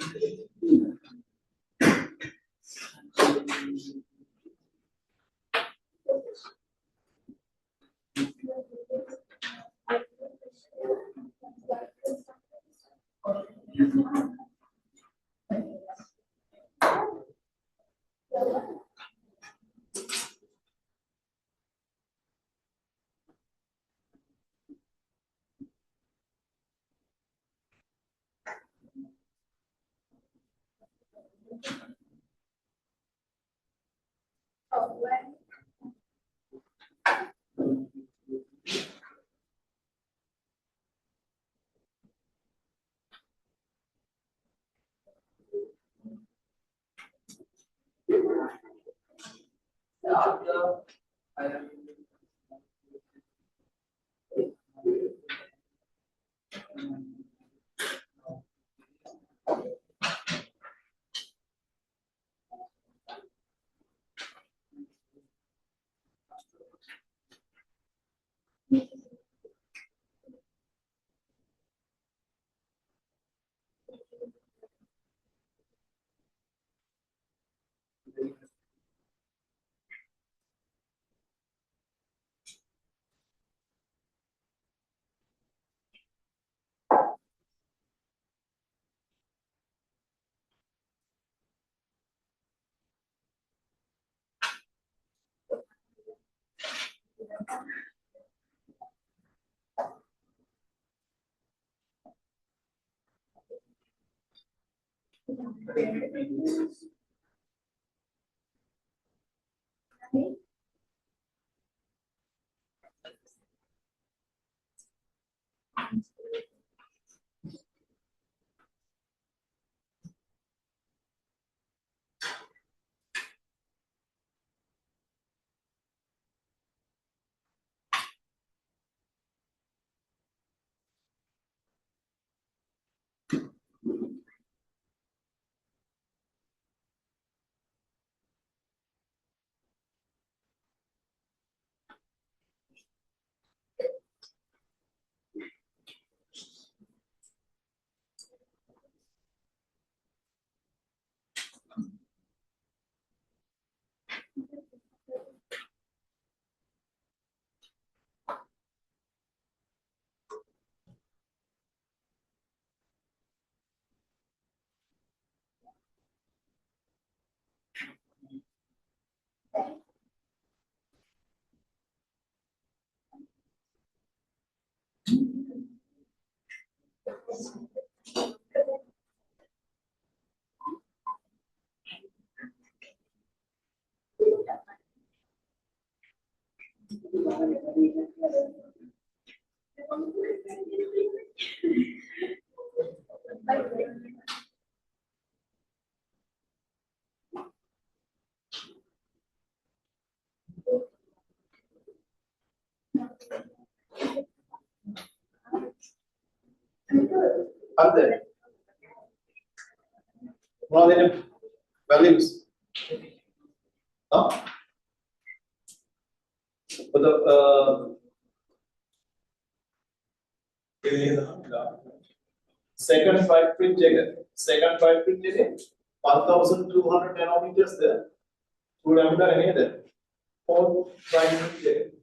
Other values. For the second five print jacket. Second five print jacket. 1,200 nanometers there. 2 lambda any there. Fourth five print jacket.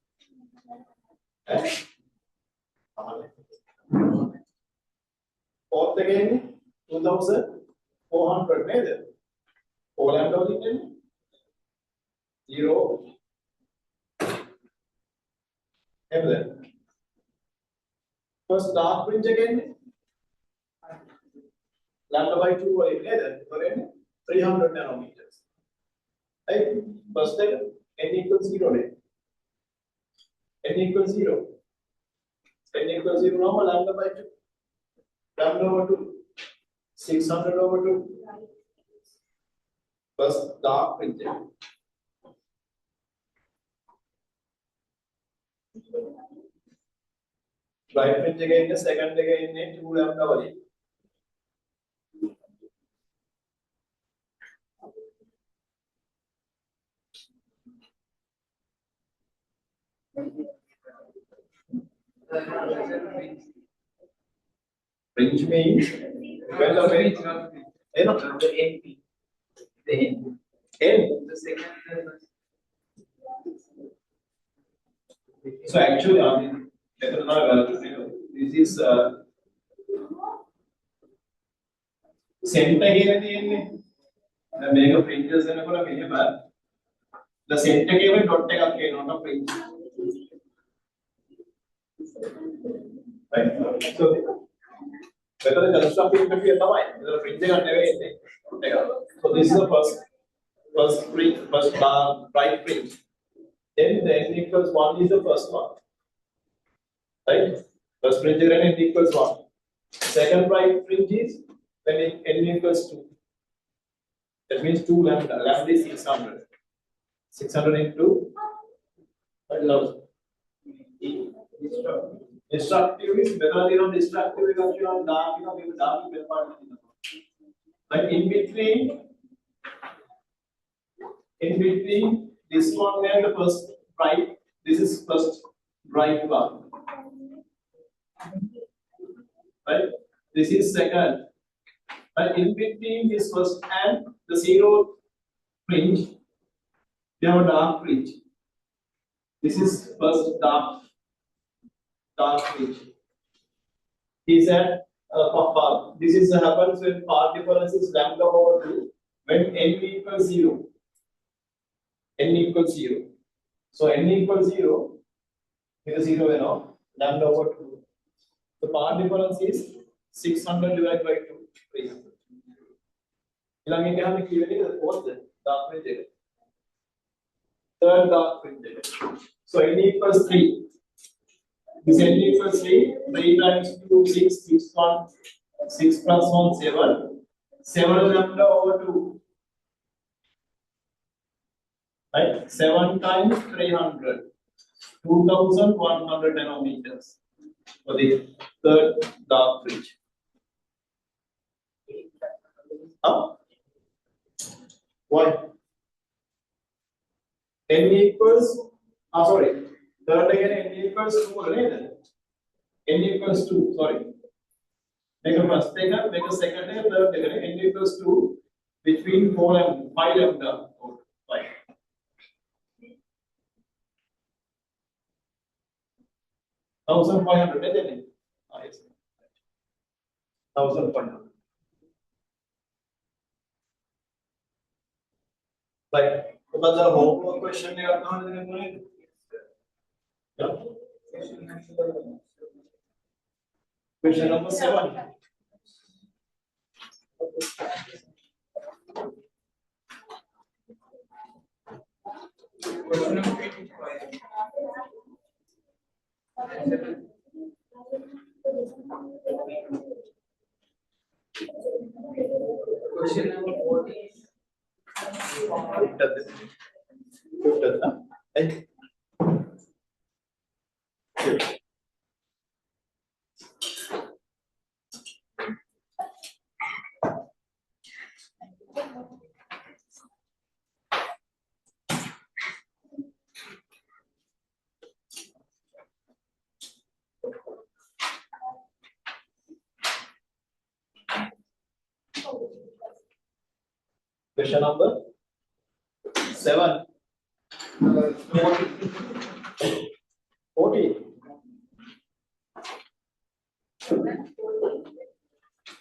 Fourth again 2,400 there. 4 lambda again. 0. There. First dark fringe again. Lambda by 2 or 300 nanometers. Right? First again, n equals 0. N equals 0. N equals 0 now, lambda by 2. Lambda over 2. 600 over 2. First dark fringe. Bright fringe again, the second again, 2 lambda value. Fringe means when the range the NP. The N. N. The second. So actually, I mean, this is center here the mega fringes and the center here dot not a fringe. Right? So whether the construction can be a the fringe are never so this is the first bright fringe. Then the n equals 1 is the first one. Right? First fringe and n equals 1. Second bright fringe is when n equals 2. That means 2 lambda. Lambda is 600. 600 into what love? Destructive is better than destructive because you are dark, you have dark part. But in between this one and the first bright, this is first bright one. Right? This is second. But in between this first and the 0 fringe, we have a dark fringe. This is first dark fringe. He said, this is happens when path difference is lambda over 2 when n equals 0. N equals 0. So n equals 0, because 0 you know, lambda over 2. The path difference is 600 divided by 2. 300. The fourth dark fringe. Third dark fringe. So n equals 3. This n equals 3. 3 times 2, 6, 6, 1, 6 plus 1, 7. 7 lambda over 2. Right? 7 times 300. 2,100 nanometers for the third dark fringe. Why? N equals, third again n equals 2, right? N equals 2, sorry. Make a first taker, make a second and third taker, n equals 2 between 4 and 5 lambda. 5. $1,500, isn't it? Yes. 1,500. Right. What the homework question? Yeah. Question number 7. Question number 40. Question number 7. 40.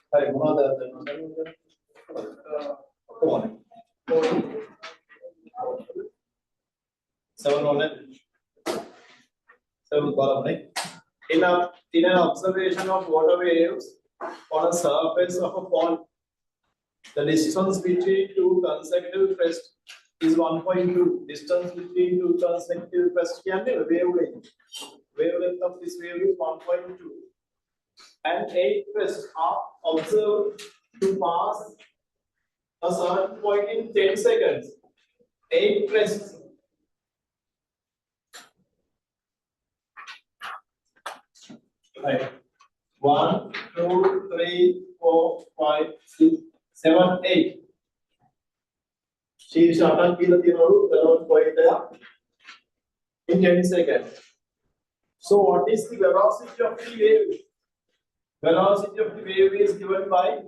Sorry, come on. 7 on it. 7 column. In an observation of water waves on a surface of a pond, the distance between two consecutive crests is 1.2. Distance between two consecutive crests can be wavelength. Wavelength of this wave is 1.2. And 8 crests are observed to pass a certain point in 10 seconds. 8 crests. Right. 1, 2, 3, 4, 5, 6, 7, 8. She shot on the point there in 10 seconds. So, what is the velocity of the wave? Velocity of the wave is given by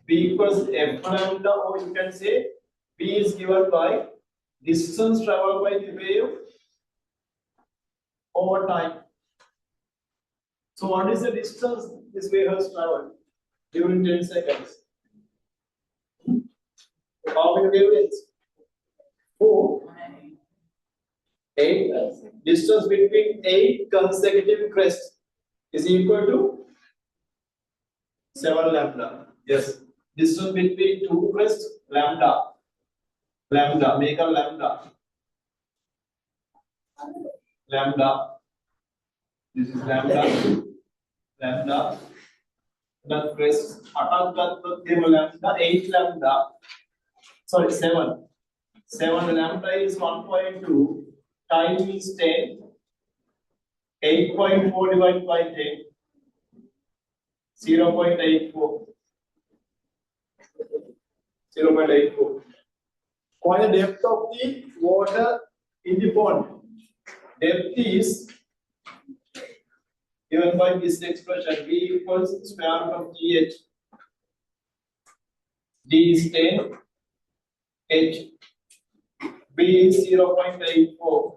V equals F lambda, or you can say V is given by distance traveled by the wave over time. So, what is the distance this wave has traveled during 10 seconds? How many wavelengths? 4. 8. Distance between 8 consecutive crests is equal to 7 lambda. Yes. Distance between 2 crests, lambda. Lambda. Make a lambda. Lambda. This is lambda. Lambda. The crest. Lambda. 8 lambda. Sorry, 7. 7 lambda is 1.2. Time is 10. 8.4 divided by 10. 0.84. 0.84. Find the depth of the water in the pond. Depth is given by this expression. V equals square root of GH. D is 10. H. B is 0.84.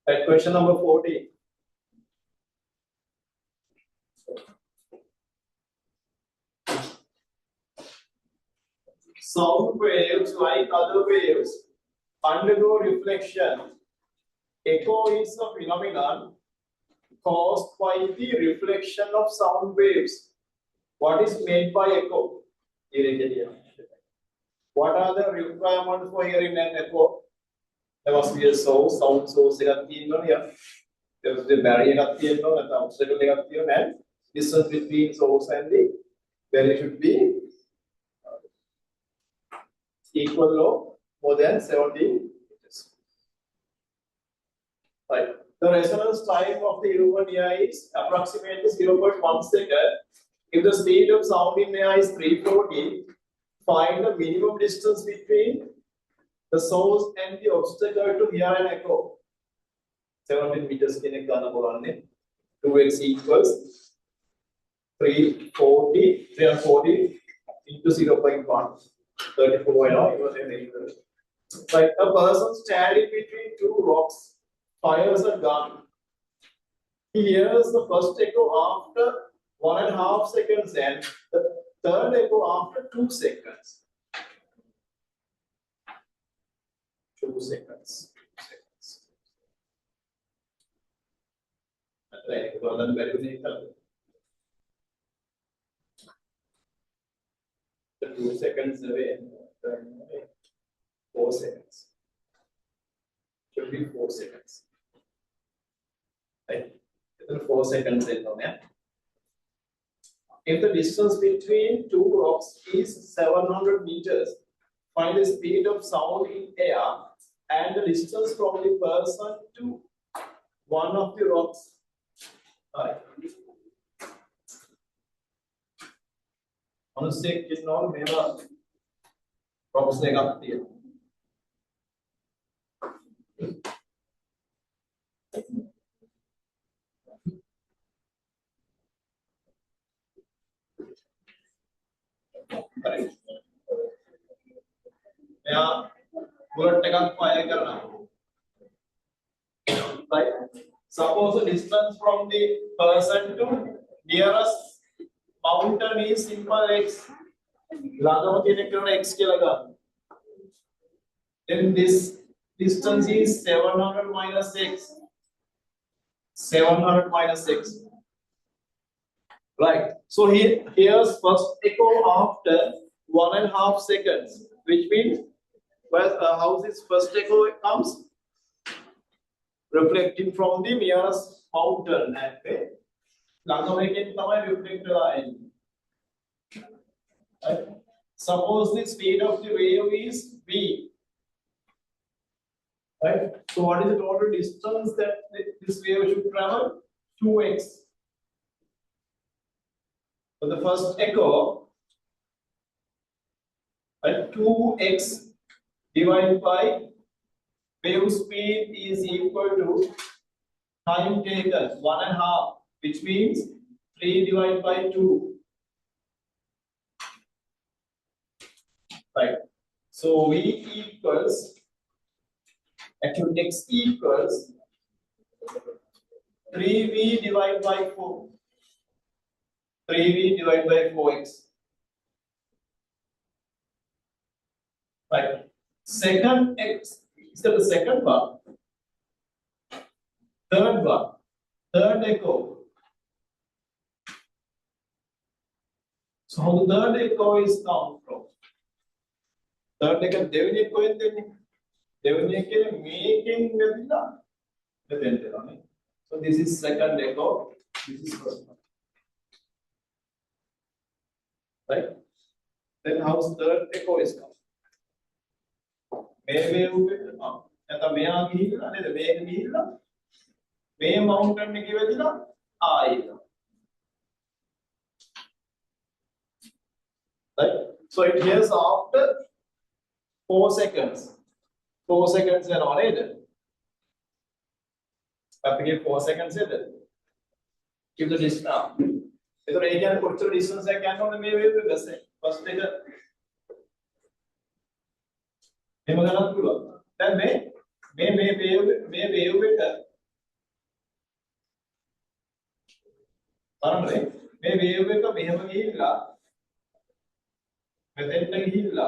Right, question number 40. Sound waves, like other waves, undergo reflection. Echo is a phenomenon caused by the reflection of sound waves. What is meant by echo? What are the requirements for hearing an echo? There must be a source, sound source, there must be a barrier, and obstacle, and distance between source and the barrier should be equal or more than 70 meters. Right. The resonance time of the human ear is approximately 0.1 second. If the speed of sound in air is 340, find the minimum distance between the source and the obstacle to hear an echo. 17 meters can you 2x equals 340 into 0.1. 34, you know, it was like a person standing between two rocks fires a gun. He hears the first echo after 1.5 seconds and the third echo after 2 seconds. 2 seconds. Right, well, then where do they come? The 2 seconds away and 4 seconds. Should be 4 seconds. Right? 4 seconds in there. If the distance between two rocks is 700 meters, find the speed of sound in air and the distance from the person to one of the rocks. Right. Honestly, it's not made rocks they got here. Right. Yeah, bullet fire karna. Right. Suppose the distance from the person to nearest mountain is simple x. Lagama kene karna x කියලා ගන්න. Then this distance is 700 minus x. 700 minus x. Right. So here's first echo after 1.5 seconds, which means how this first echo comes reflecting from the nearest mountain and ළඟමකින් තමයි reflect වෙලා එන්නේ. Right. Suppose the speed of the wave is v. Right. So what is the total distance that this wave should travel? 2x. So the first echo, right, 2x divided by wave speed is equal to time taken 1.5, which means 3 divided by 2. Right. So v equals, actually x equals 3v divided by 4. 3v divided by 4x. Right. Second x, is that the second one? Third one. Third echo. So how the third echo is come from? Third echo, දෙවෙනි echo එන්නේ. දෙවෙනි එකේ මේකෙන් වෙලා දෙවෙනි එක. So this is second echo. This is first one. Right? Then how's third echo is come? මේ wave එක නැත්නම් මෙහා ගිහිල්ලා නේද? මේක ගිහිල්ලා මේ mountain එකේ වැදිලා ආයෙත්. Right? So it hears after 4 seconds. 4 seconds වෙනවා නේද? අපි 4 seconds එද? Give the distance now. ඒතර ඒ කියන්නේ කොච්චර distance එකක් යන්න ඕනේ මේ wave එක ගස්සේ. First එක එහෙම ගන්නත් පුළුවන්. දැන් මේ wave එක බලන්න මේ wave එක මෙහෙම ගිහිල්ලා මෙතෙන්ට ගිහිල්ලා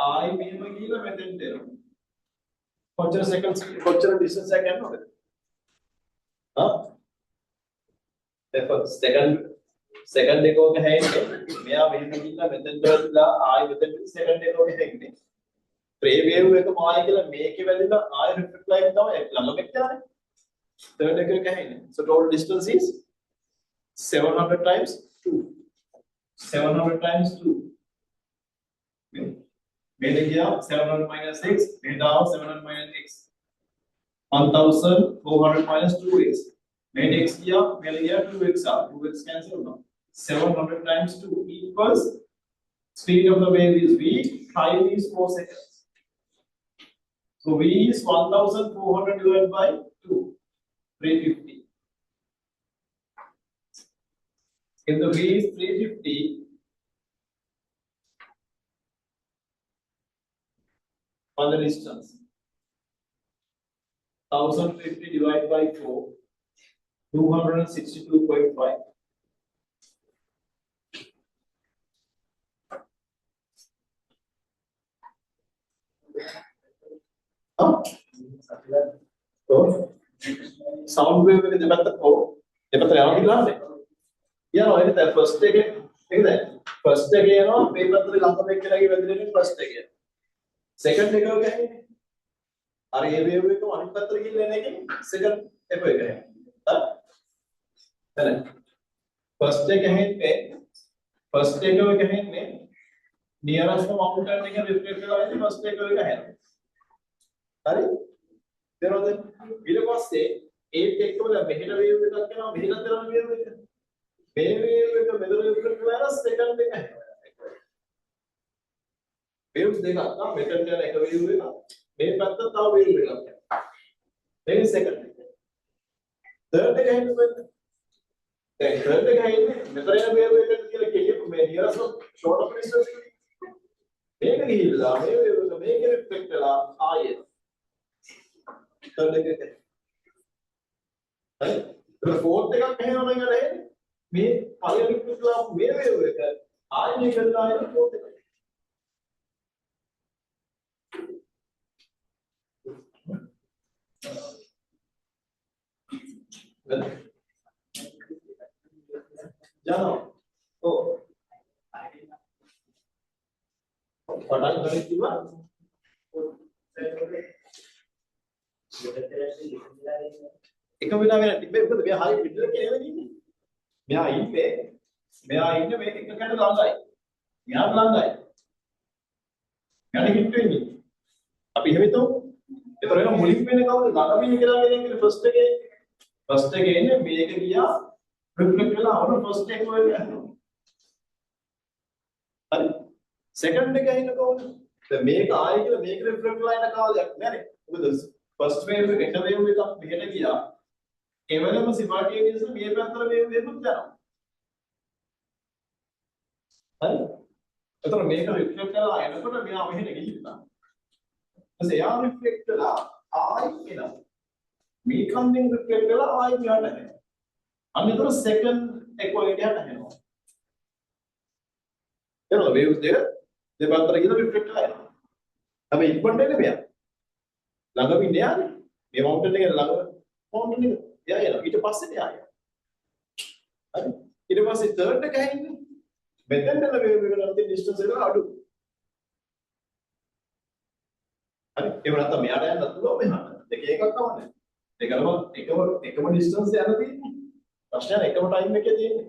ආයි මෙහෙම ගිහිල්ලා මෙතෙන්ට එනවා. කොච්චර seconds කොච්චර distance එකක් යන්න ඕනද? Therefore second echo එක හැෙන්නේ මෙයා මෙහෙම ගිහිල්ලා මෙතෙන්ට වැදිලා ආයි මෙතෙන්ට second echo එක හැෙන්නේ. Pre wave එක මායි කියලා මේකේ වැදිලා ආයි reflect line තමයි ළඟට යන්නේ. Third echo එක හැෙන්නේ. So total distance is 700 times 2. 700 times 2. Made here 700 minus 6, made down 700 minus x. 1400 minus 2x. made x here, made here 2x are 2x cancel now. 700 times 2 equals speed of the wave is v, time is 4 seconds. So v is 1400 divided by 2, 350. If the v is 350, on the distance, 1050 divided by 4, 262.5. Sound wave එක දෙපැත්ත ඔව් දෙපැත්ත යනවා කියලානේ. යනවා ඒක දැන් first එකේ ඒක දැන් ෆස්ට් එකේ යනවා මේ පැත්තට ලම්බ වෙක්කලගේ වැදිරෙන්නේ ෆස්ට් එකේ. සෙකන්ඩ් එක ගහන්නේ. අර ඒ වේව් එක අනිත් පැත්තට ගිහින් එන එකේ සෙකන්ඩ් එක එක. හරි. ෆස්ට් එක ගහන්නේ ෆස්ට් එක ගහන්නේ නියරස්ට් මවුන්ටන් එක රිෆ්ලෙක්ට් කරලා ඉන්නේ ෆස්ට් එක ගහනවා. හරි? තේරුණාද? ඊට පස්සේ ඒත් එක්කම දැන් මෙහෙට වේව් එකක් යනවා මෙහෙට යනවා වේව් එක. මේ වේව් එක මෙතන රිෆ්ලෙක්ට් කරලා සෙකන්ඩ් එක හැදෙනවා. වේව්ස් දෙකක් නා මෙතන යන එක වේව් එක මේ පැත්තට තව වේව් එකක් යනවා. මේ සෙකන්ඩ් එක. තර්ඩ් එක හැදෙන්නේ මෙතන. දැන් තර්ඩ් එක හැදෙන්නේ මෙතන යන වේව් එකට කියලා කියපු මේ නියරස්ට් ෂෝට් ඔෆ් ඩිස්ටන්ස් එක. මේක ගිහිල්ලා මේ වේව් එක මේක රිෆ්ලෙක්ට් වෙලා ආයෙත් third එක හරි ඒක fourth එකක් එහෙම නම් අර මේ පළවෙනි ක්ලාස් මේ වේව් එක ආයෙ මේ කරලා ආයෙ fourth එක જાનો તો පටන් ගන්න කිව්වා එක වෙලාවෙ තිබ්බේ මොකද මෙයා හරිය පිටර කියලා ඉන්නේ. මෙයා ඉන්නේ මේක එකකට ළඟයි. මෙයා ළඟයි. මෙයාට හිට වෙන්නේ. අපි එහෙම හිතමු. ඒතර වෙන මුලින් වෙන්නේ කවුද? ළඟ වෙන්නේ කියලා කියන්නේ ෆස්ට් එකේ ඉන්නේ මේක ගියා රිෆ්ලෙක්ට් වෙලා අවුන ෆස්ට් එක වල යනවා. හරි. සෙකන්ඩ් එකේ ඉන්න කවුද? දැන් මේක ආයෙ කියලා මේක රිෆ්ලෙක්ට් වෙලා යන කවදයක් නෑනේ. මොකද ෆස්ට් වේව් එක එක වේව් එකක් මෙහෙට ගියා. කෙවලම සිමල්ටේනියස්ලි මේ පැත්තට වේව් එකක් යනවා. හරි? එතකොට මේක රිෆ්ලෙක්ට් කරලා එනකොට මෙයා මෙහෙට ගිහිල්ලා. ඊපස්සේ එයා රිෆ්ලෙක්ට් කරලා ආයි එනවා. මේ කන්දෙන් රිෆ්ලෙක්ට් කරලා ආයි මෙහාට එනවා. අන්න ඒතර සෙකන්ඩ් එක වගේ යනවා. එතකොට වේව්ස් දෙක දෙපැත්තට ගිහින් රිෆ්ලෙක්ට් කරලා එනවා. හැබැයි ඉක්මනට එන්නේ මෙයා. ළඟම ඉන්නේ යානේ. මේ මවුන්ටන් එකේ ළඟම මවුන්ටන් එක. එයා එනවා. ඊට පස්සේ එයා එනවා. හරි. ඊට පස්සේ තර්ඩ් එක හැින්නේ. මෙතෙන් යන වේව් එක නම් ඩිස්ටන්ස් එක අඩු. හරි. ඒක නැත්තම් මෙයාට යන්න පුළුවන් මෙහාට. දෙක එකක් කවන්නේ. දෙකම එකම ඩිස්ටන්ස් යන තියෙන්නේ. ප්‍රශ්නය එකම ටයිම් එකේ තියෙන්නේ.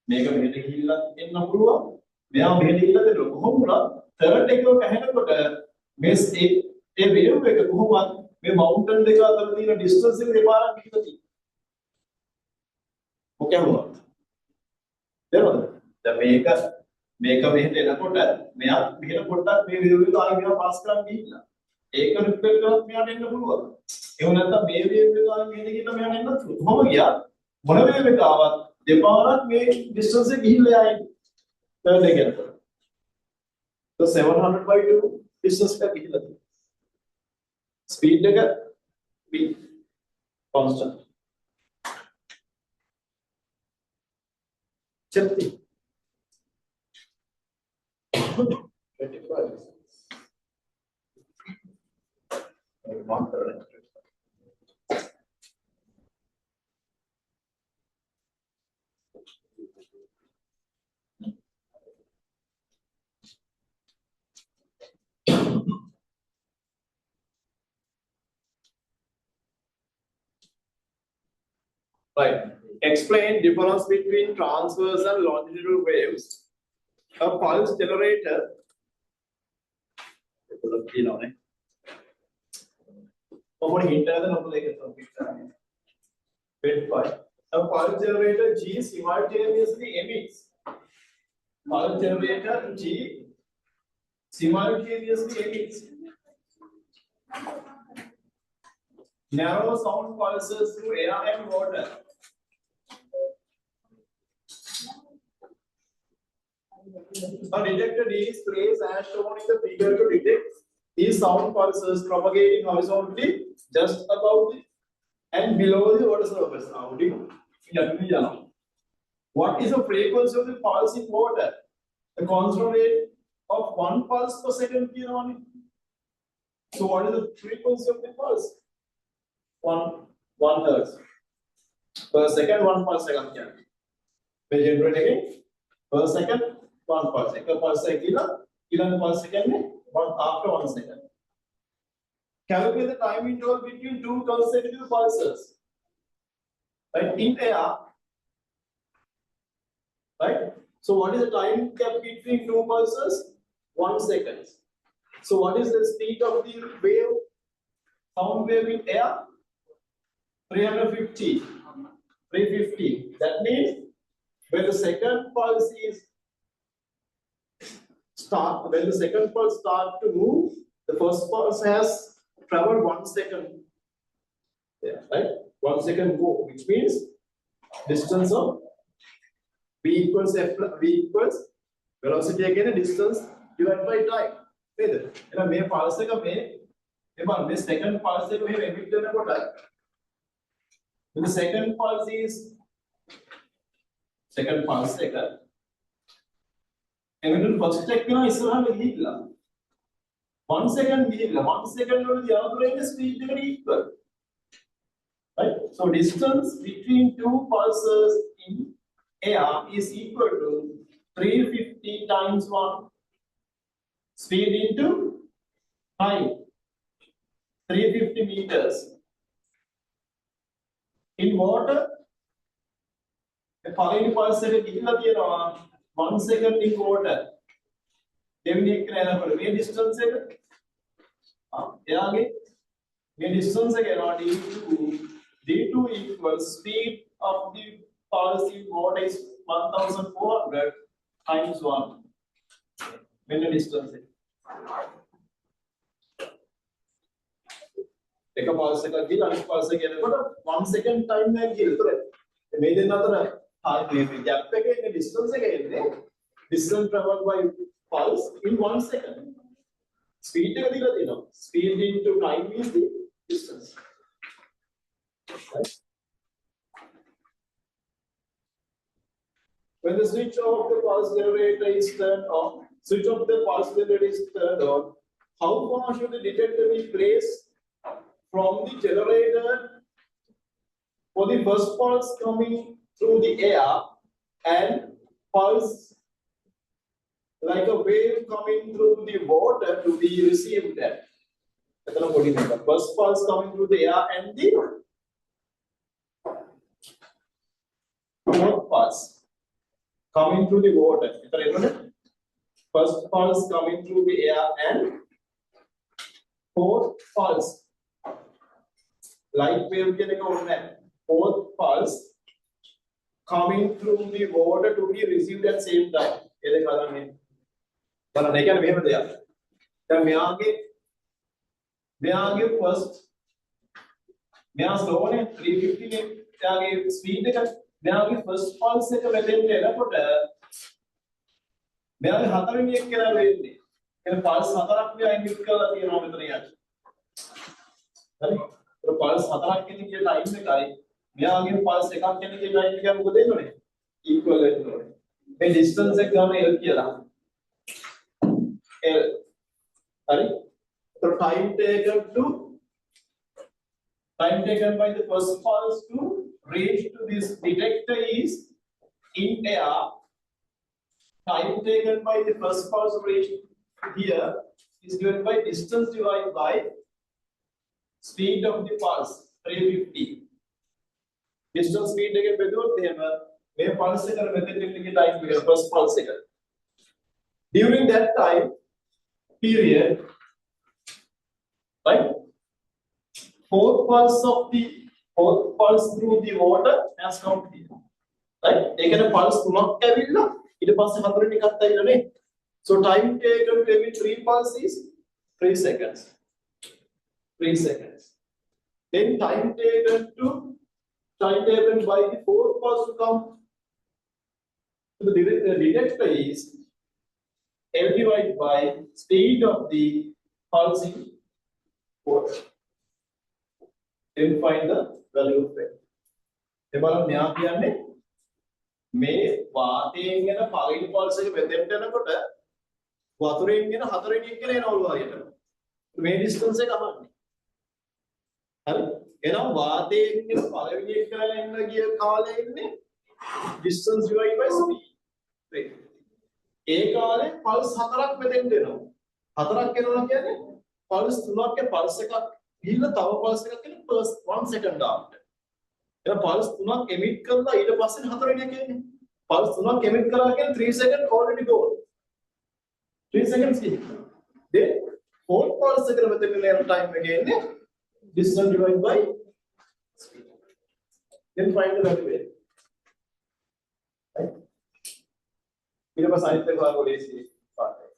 මේක මෙහෙට ගිහිල්ලා එන්න පුළුවන්. මෙයා මෙහෙට ගිහිල්ලා දෙන්න කොහොමද? තර්ඩ් එක කැහෙනකොට මේ ඒ වේව් එක කොහොමද මේ මවුන්ටන් දෙක අතර තියෙන ඩිස්ටන්ස් එක දෙපාරක් ගිහිල්ලා තියෙන්නේ. මොකද? තේරුණාද? දැන් මේක මෙහෙට එනකොට මෙයා මෙහෙට පොඩ්ඩක් මේ වේව් එක ආයෙ මෙයා පාස් කරන් ගිහිල්ලා. ඒක රිෆ්ලෙක්ට් කරලා මෙයාට එන්න පුළුවන්. එහෙම නැත්නම් මේ වේව් එක ආයෙ මෙහෙට ගිහිල්ලා මෙයාට එන්නත් පුළුවන්. කොහොම ගියා මොන වේව් එක ආවත් දෙපාරක් මේ ඩිස්ටන්ස් එක ගිහිල්ලා යයි. තර්ඩ් එක යනකොට. So 700/2 ඩිස්ටන්ස් එක ගිහිල්ලා තියෙනවා. Speed එක v constant. Chapti 25. Right. Explain difference between transverse and longitudinal waves. A pulse generator. You know, hint With 5. A pulse generator G simultaneously emits. Pulse generator G simultaneously emits narrow sound pulses through air and water. A detector is placed as shown in the figure to detect these sound pulses propagating horizontally just above the and below the water surface. What is the frequency of the pulse in water? The constant rate of 1 pulse per second. So what is the frequency of the pulse? 1 hertz per second, 1 per second. We generate again per second, 1 per second. Per second, per second, one after 1 second. Calculate the time interval between two consecutive pulses. Right, in air. Right. So what is the time gap between two pulses? 1 second. So what is the speed of the wave? Sound wave in air? 350. That means when the second pulse start to move, the first pulse has traveled 1 second. Yeah, right? 1 second move, which means distance of V equals velocity again distance divided by time. මේ pulse එක මේ second pulse එක මෙහෙම emit වෙනකොට when the second pulse එක emit first එක වෙනවා ඉස්සරහට ගිහිල්ලා 1 second ගිහිල්ලා 1 second වලදී යනකොට speed එකට equal. Right? So distance between two pulses in air is equal to 350 times 1 speed into time, 350 meters. In water, the following pulse එක ගිහිල්ලා තියෙනවා 1 second in water. දෙවෙනි එක නේද මේ distance එක. එයාගේ මේ distance එක එනවා d2 equals speed of the pulse in water is 1400 times 1. When the distance is එක pulse එකක් ගිහලා අනිත් pulse එක යනකොට 1 second time එකක් ගිහලා. ඒතර මේ දෙන්න අතර මේ gap එකේ ඉන්න distance එක එන්නේ distance traveled by pulse in 1 second. Speed එක දීලා තියෙනවා. Speed into time is the distance. Right? When the switch of the pulse generator is turned on, how far should the detector be placed from the generator for the first pulse coming through the air and pulse like a wave coming through the water to be received there? First pulse coming through the air and the fourth pulse coming through the water. First pulse coming through the air and fourth pulse. Light wave fourth pulse coming through the water to be received at same time. මෙයාගේ first මෙයා slow නේ 350 නේ එයාගේ speed එක මෙයාගේ first pulse එක මෙතෙන්ට එනකොට මෙයාගේ හතරවෙනි එක කියලා වෙන්නේ. ඒ pulse හතරක් මෙයා emit කරලා තියෙනවා මෙතන යට. හරි? ඒ pulse හතරක් කෙනෙක්ගේ time එකයි මෙයාගේ pulse එකක් කෙනෙක්ගේ time එක මොකද වෙන්නේ? equal වෙන්න ඕනේ. මේ distance එක ගන්න L කියලා. L. හරි? So time taken by the first pulse to reach to this detector is in air. Time taken by the first pulse to reach here is given by distance divided by speed of the pulse 350. Distance speed එක බෙදුවොත් එහෙම මේ pulse එකට මෙතෙන්ට ගිය time එක first pulse එක. During that time period, right? Fourth pulse of the fourth pulse through the water as counted here. Right? ඒ කියන්නේ pulse තුනක් ඇවිල්ලා ඊට පස්සේ හතරෙන් එකක් ඇවිල්ලා නේ. So time taken to emit 3 pulse is 3 seconds. 3 seconds. Then time taken by the fourth pulse to come to the detector is L divided by speed of the pulsing water. Then find the value of it. ඒ බලන්න මෙයා කියන්නේ මේ වාතයෙන් එන පළවෙනි pulse එක මෙතෙන්ට එනකොට වතුරෙන් එන හතරවෙනි එක කියලා එනවලු වගේ. මේ distance එක අහන්නේ. හරි? එහෙනම් වාතයෙන් එන පළවෙනි එක කියලා එන්න ගිය කාලේ ඉන්නේ distance divided by speed. right? ඒ කාලේ pulse හතරක් මෙතෙන්ට එනවා. හතරක් එනවා කියන්නේ pulse තුනක් pulse එකක් ගිහිල්ලා තව pulse එකක් එන first 1 second after. එහෙනම් pulse තුනක් emit කරලා ඊට පස්සේ හතරවෙනි එක එන්නේ. pulse තුනක් emit කරලා කියන්නේ 3 second already gone. 3 seconds here. Then fourth pulse එක මෙතන යන time එක එන්නේ distance divided by speed. Then find the value. Right? ඊට පස්සේ අනිත් එක බලන්න ලේසි පාඩමයි.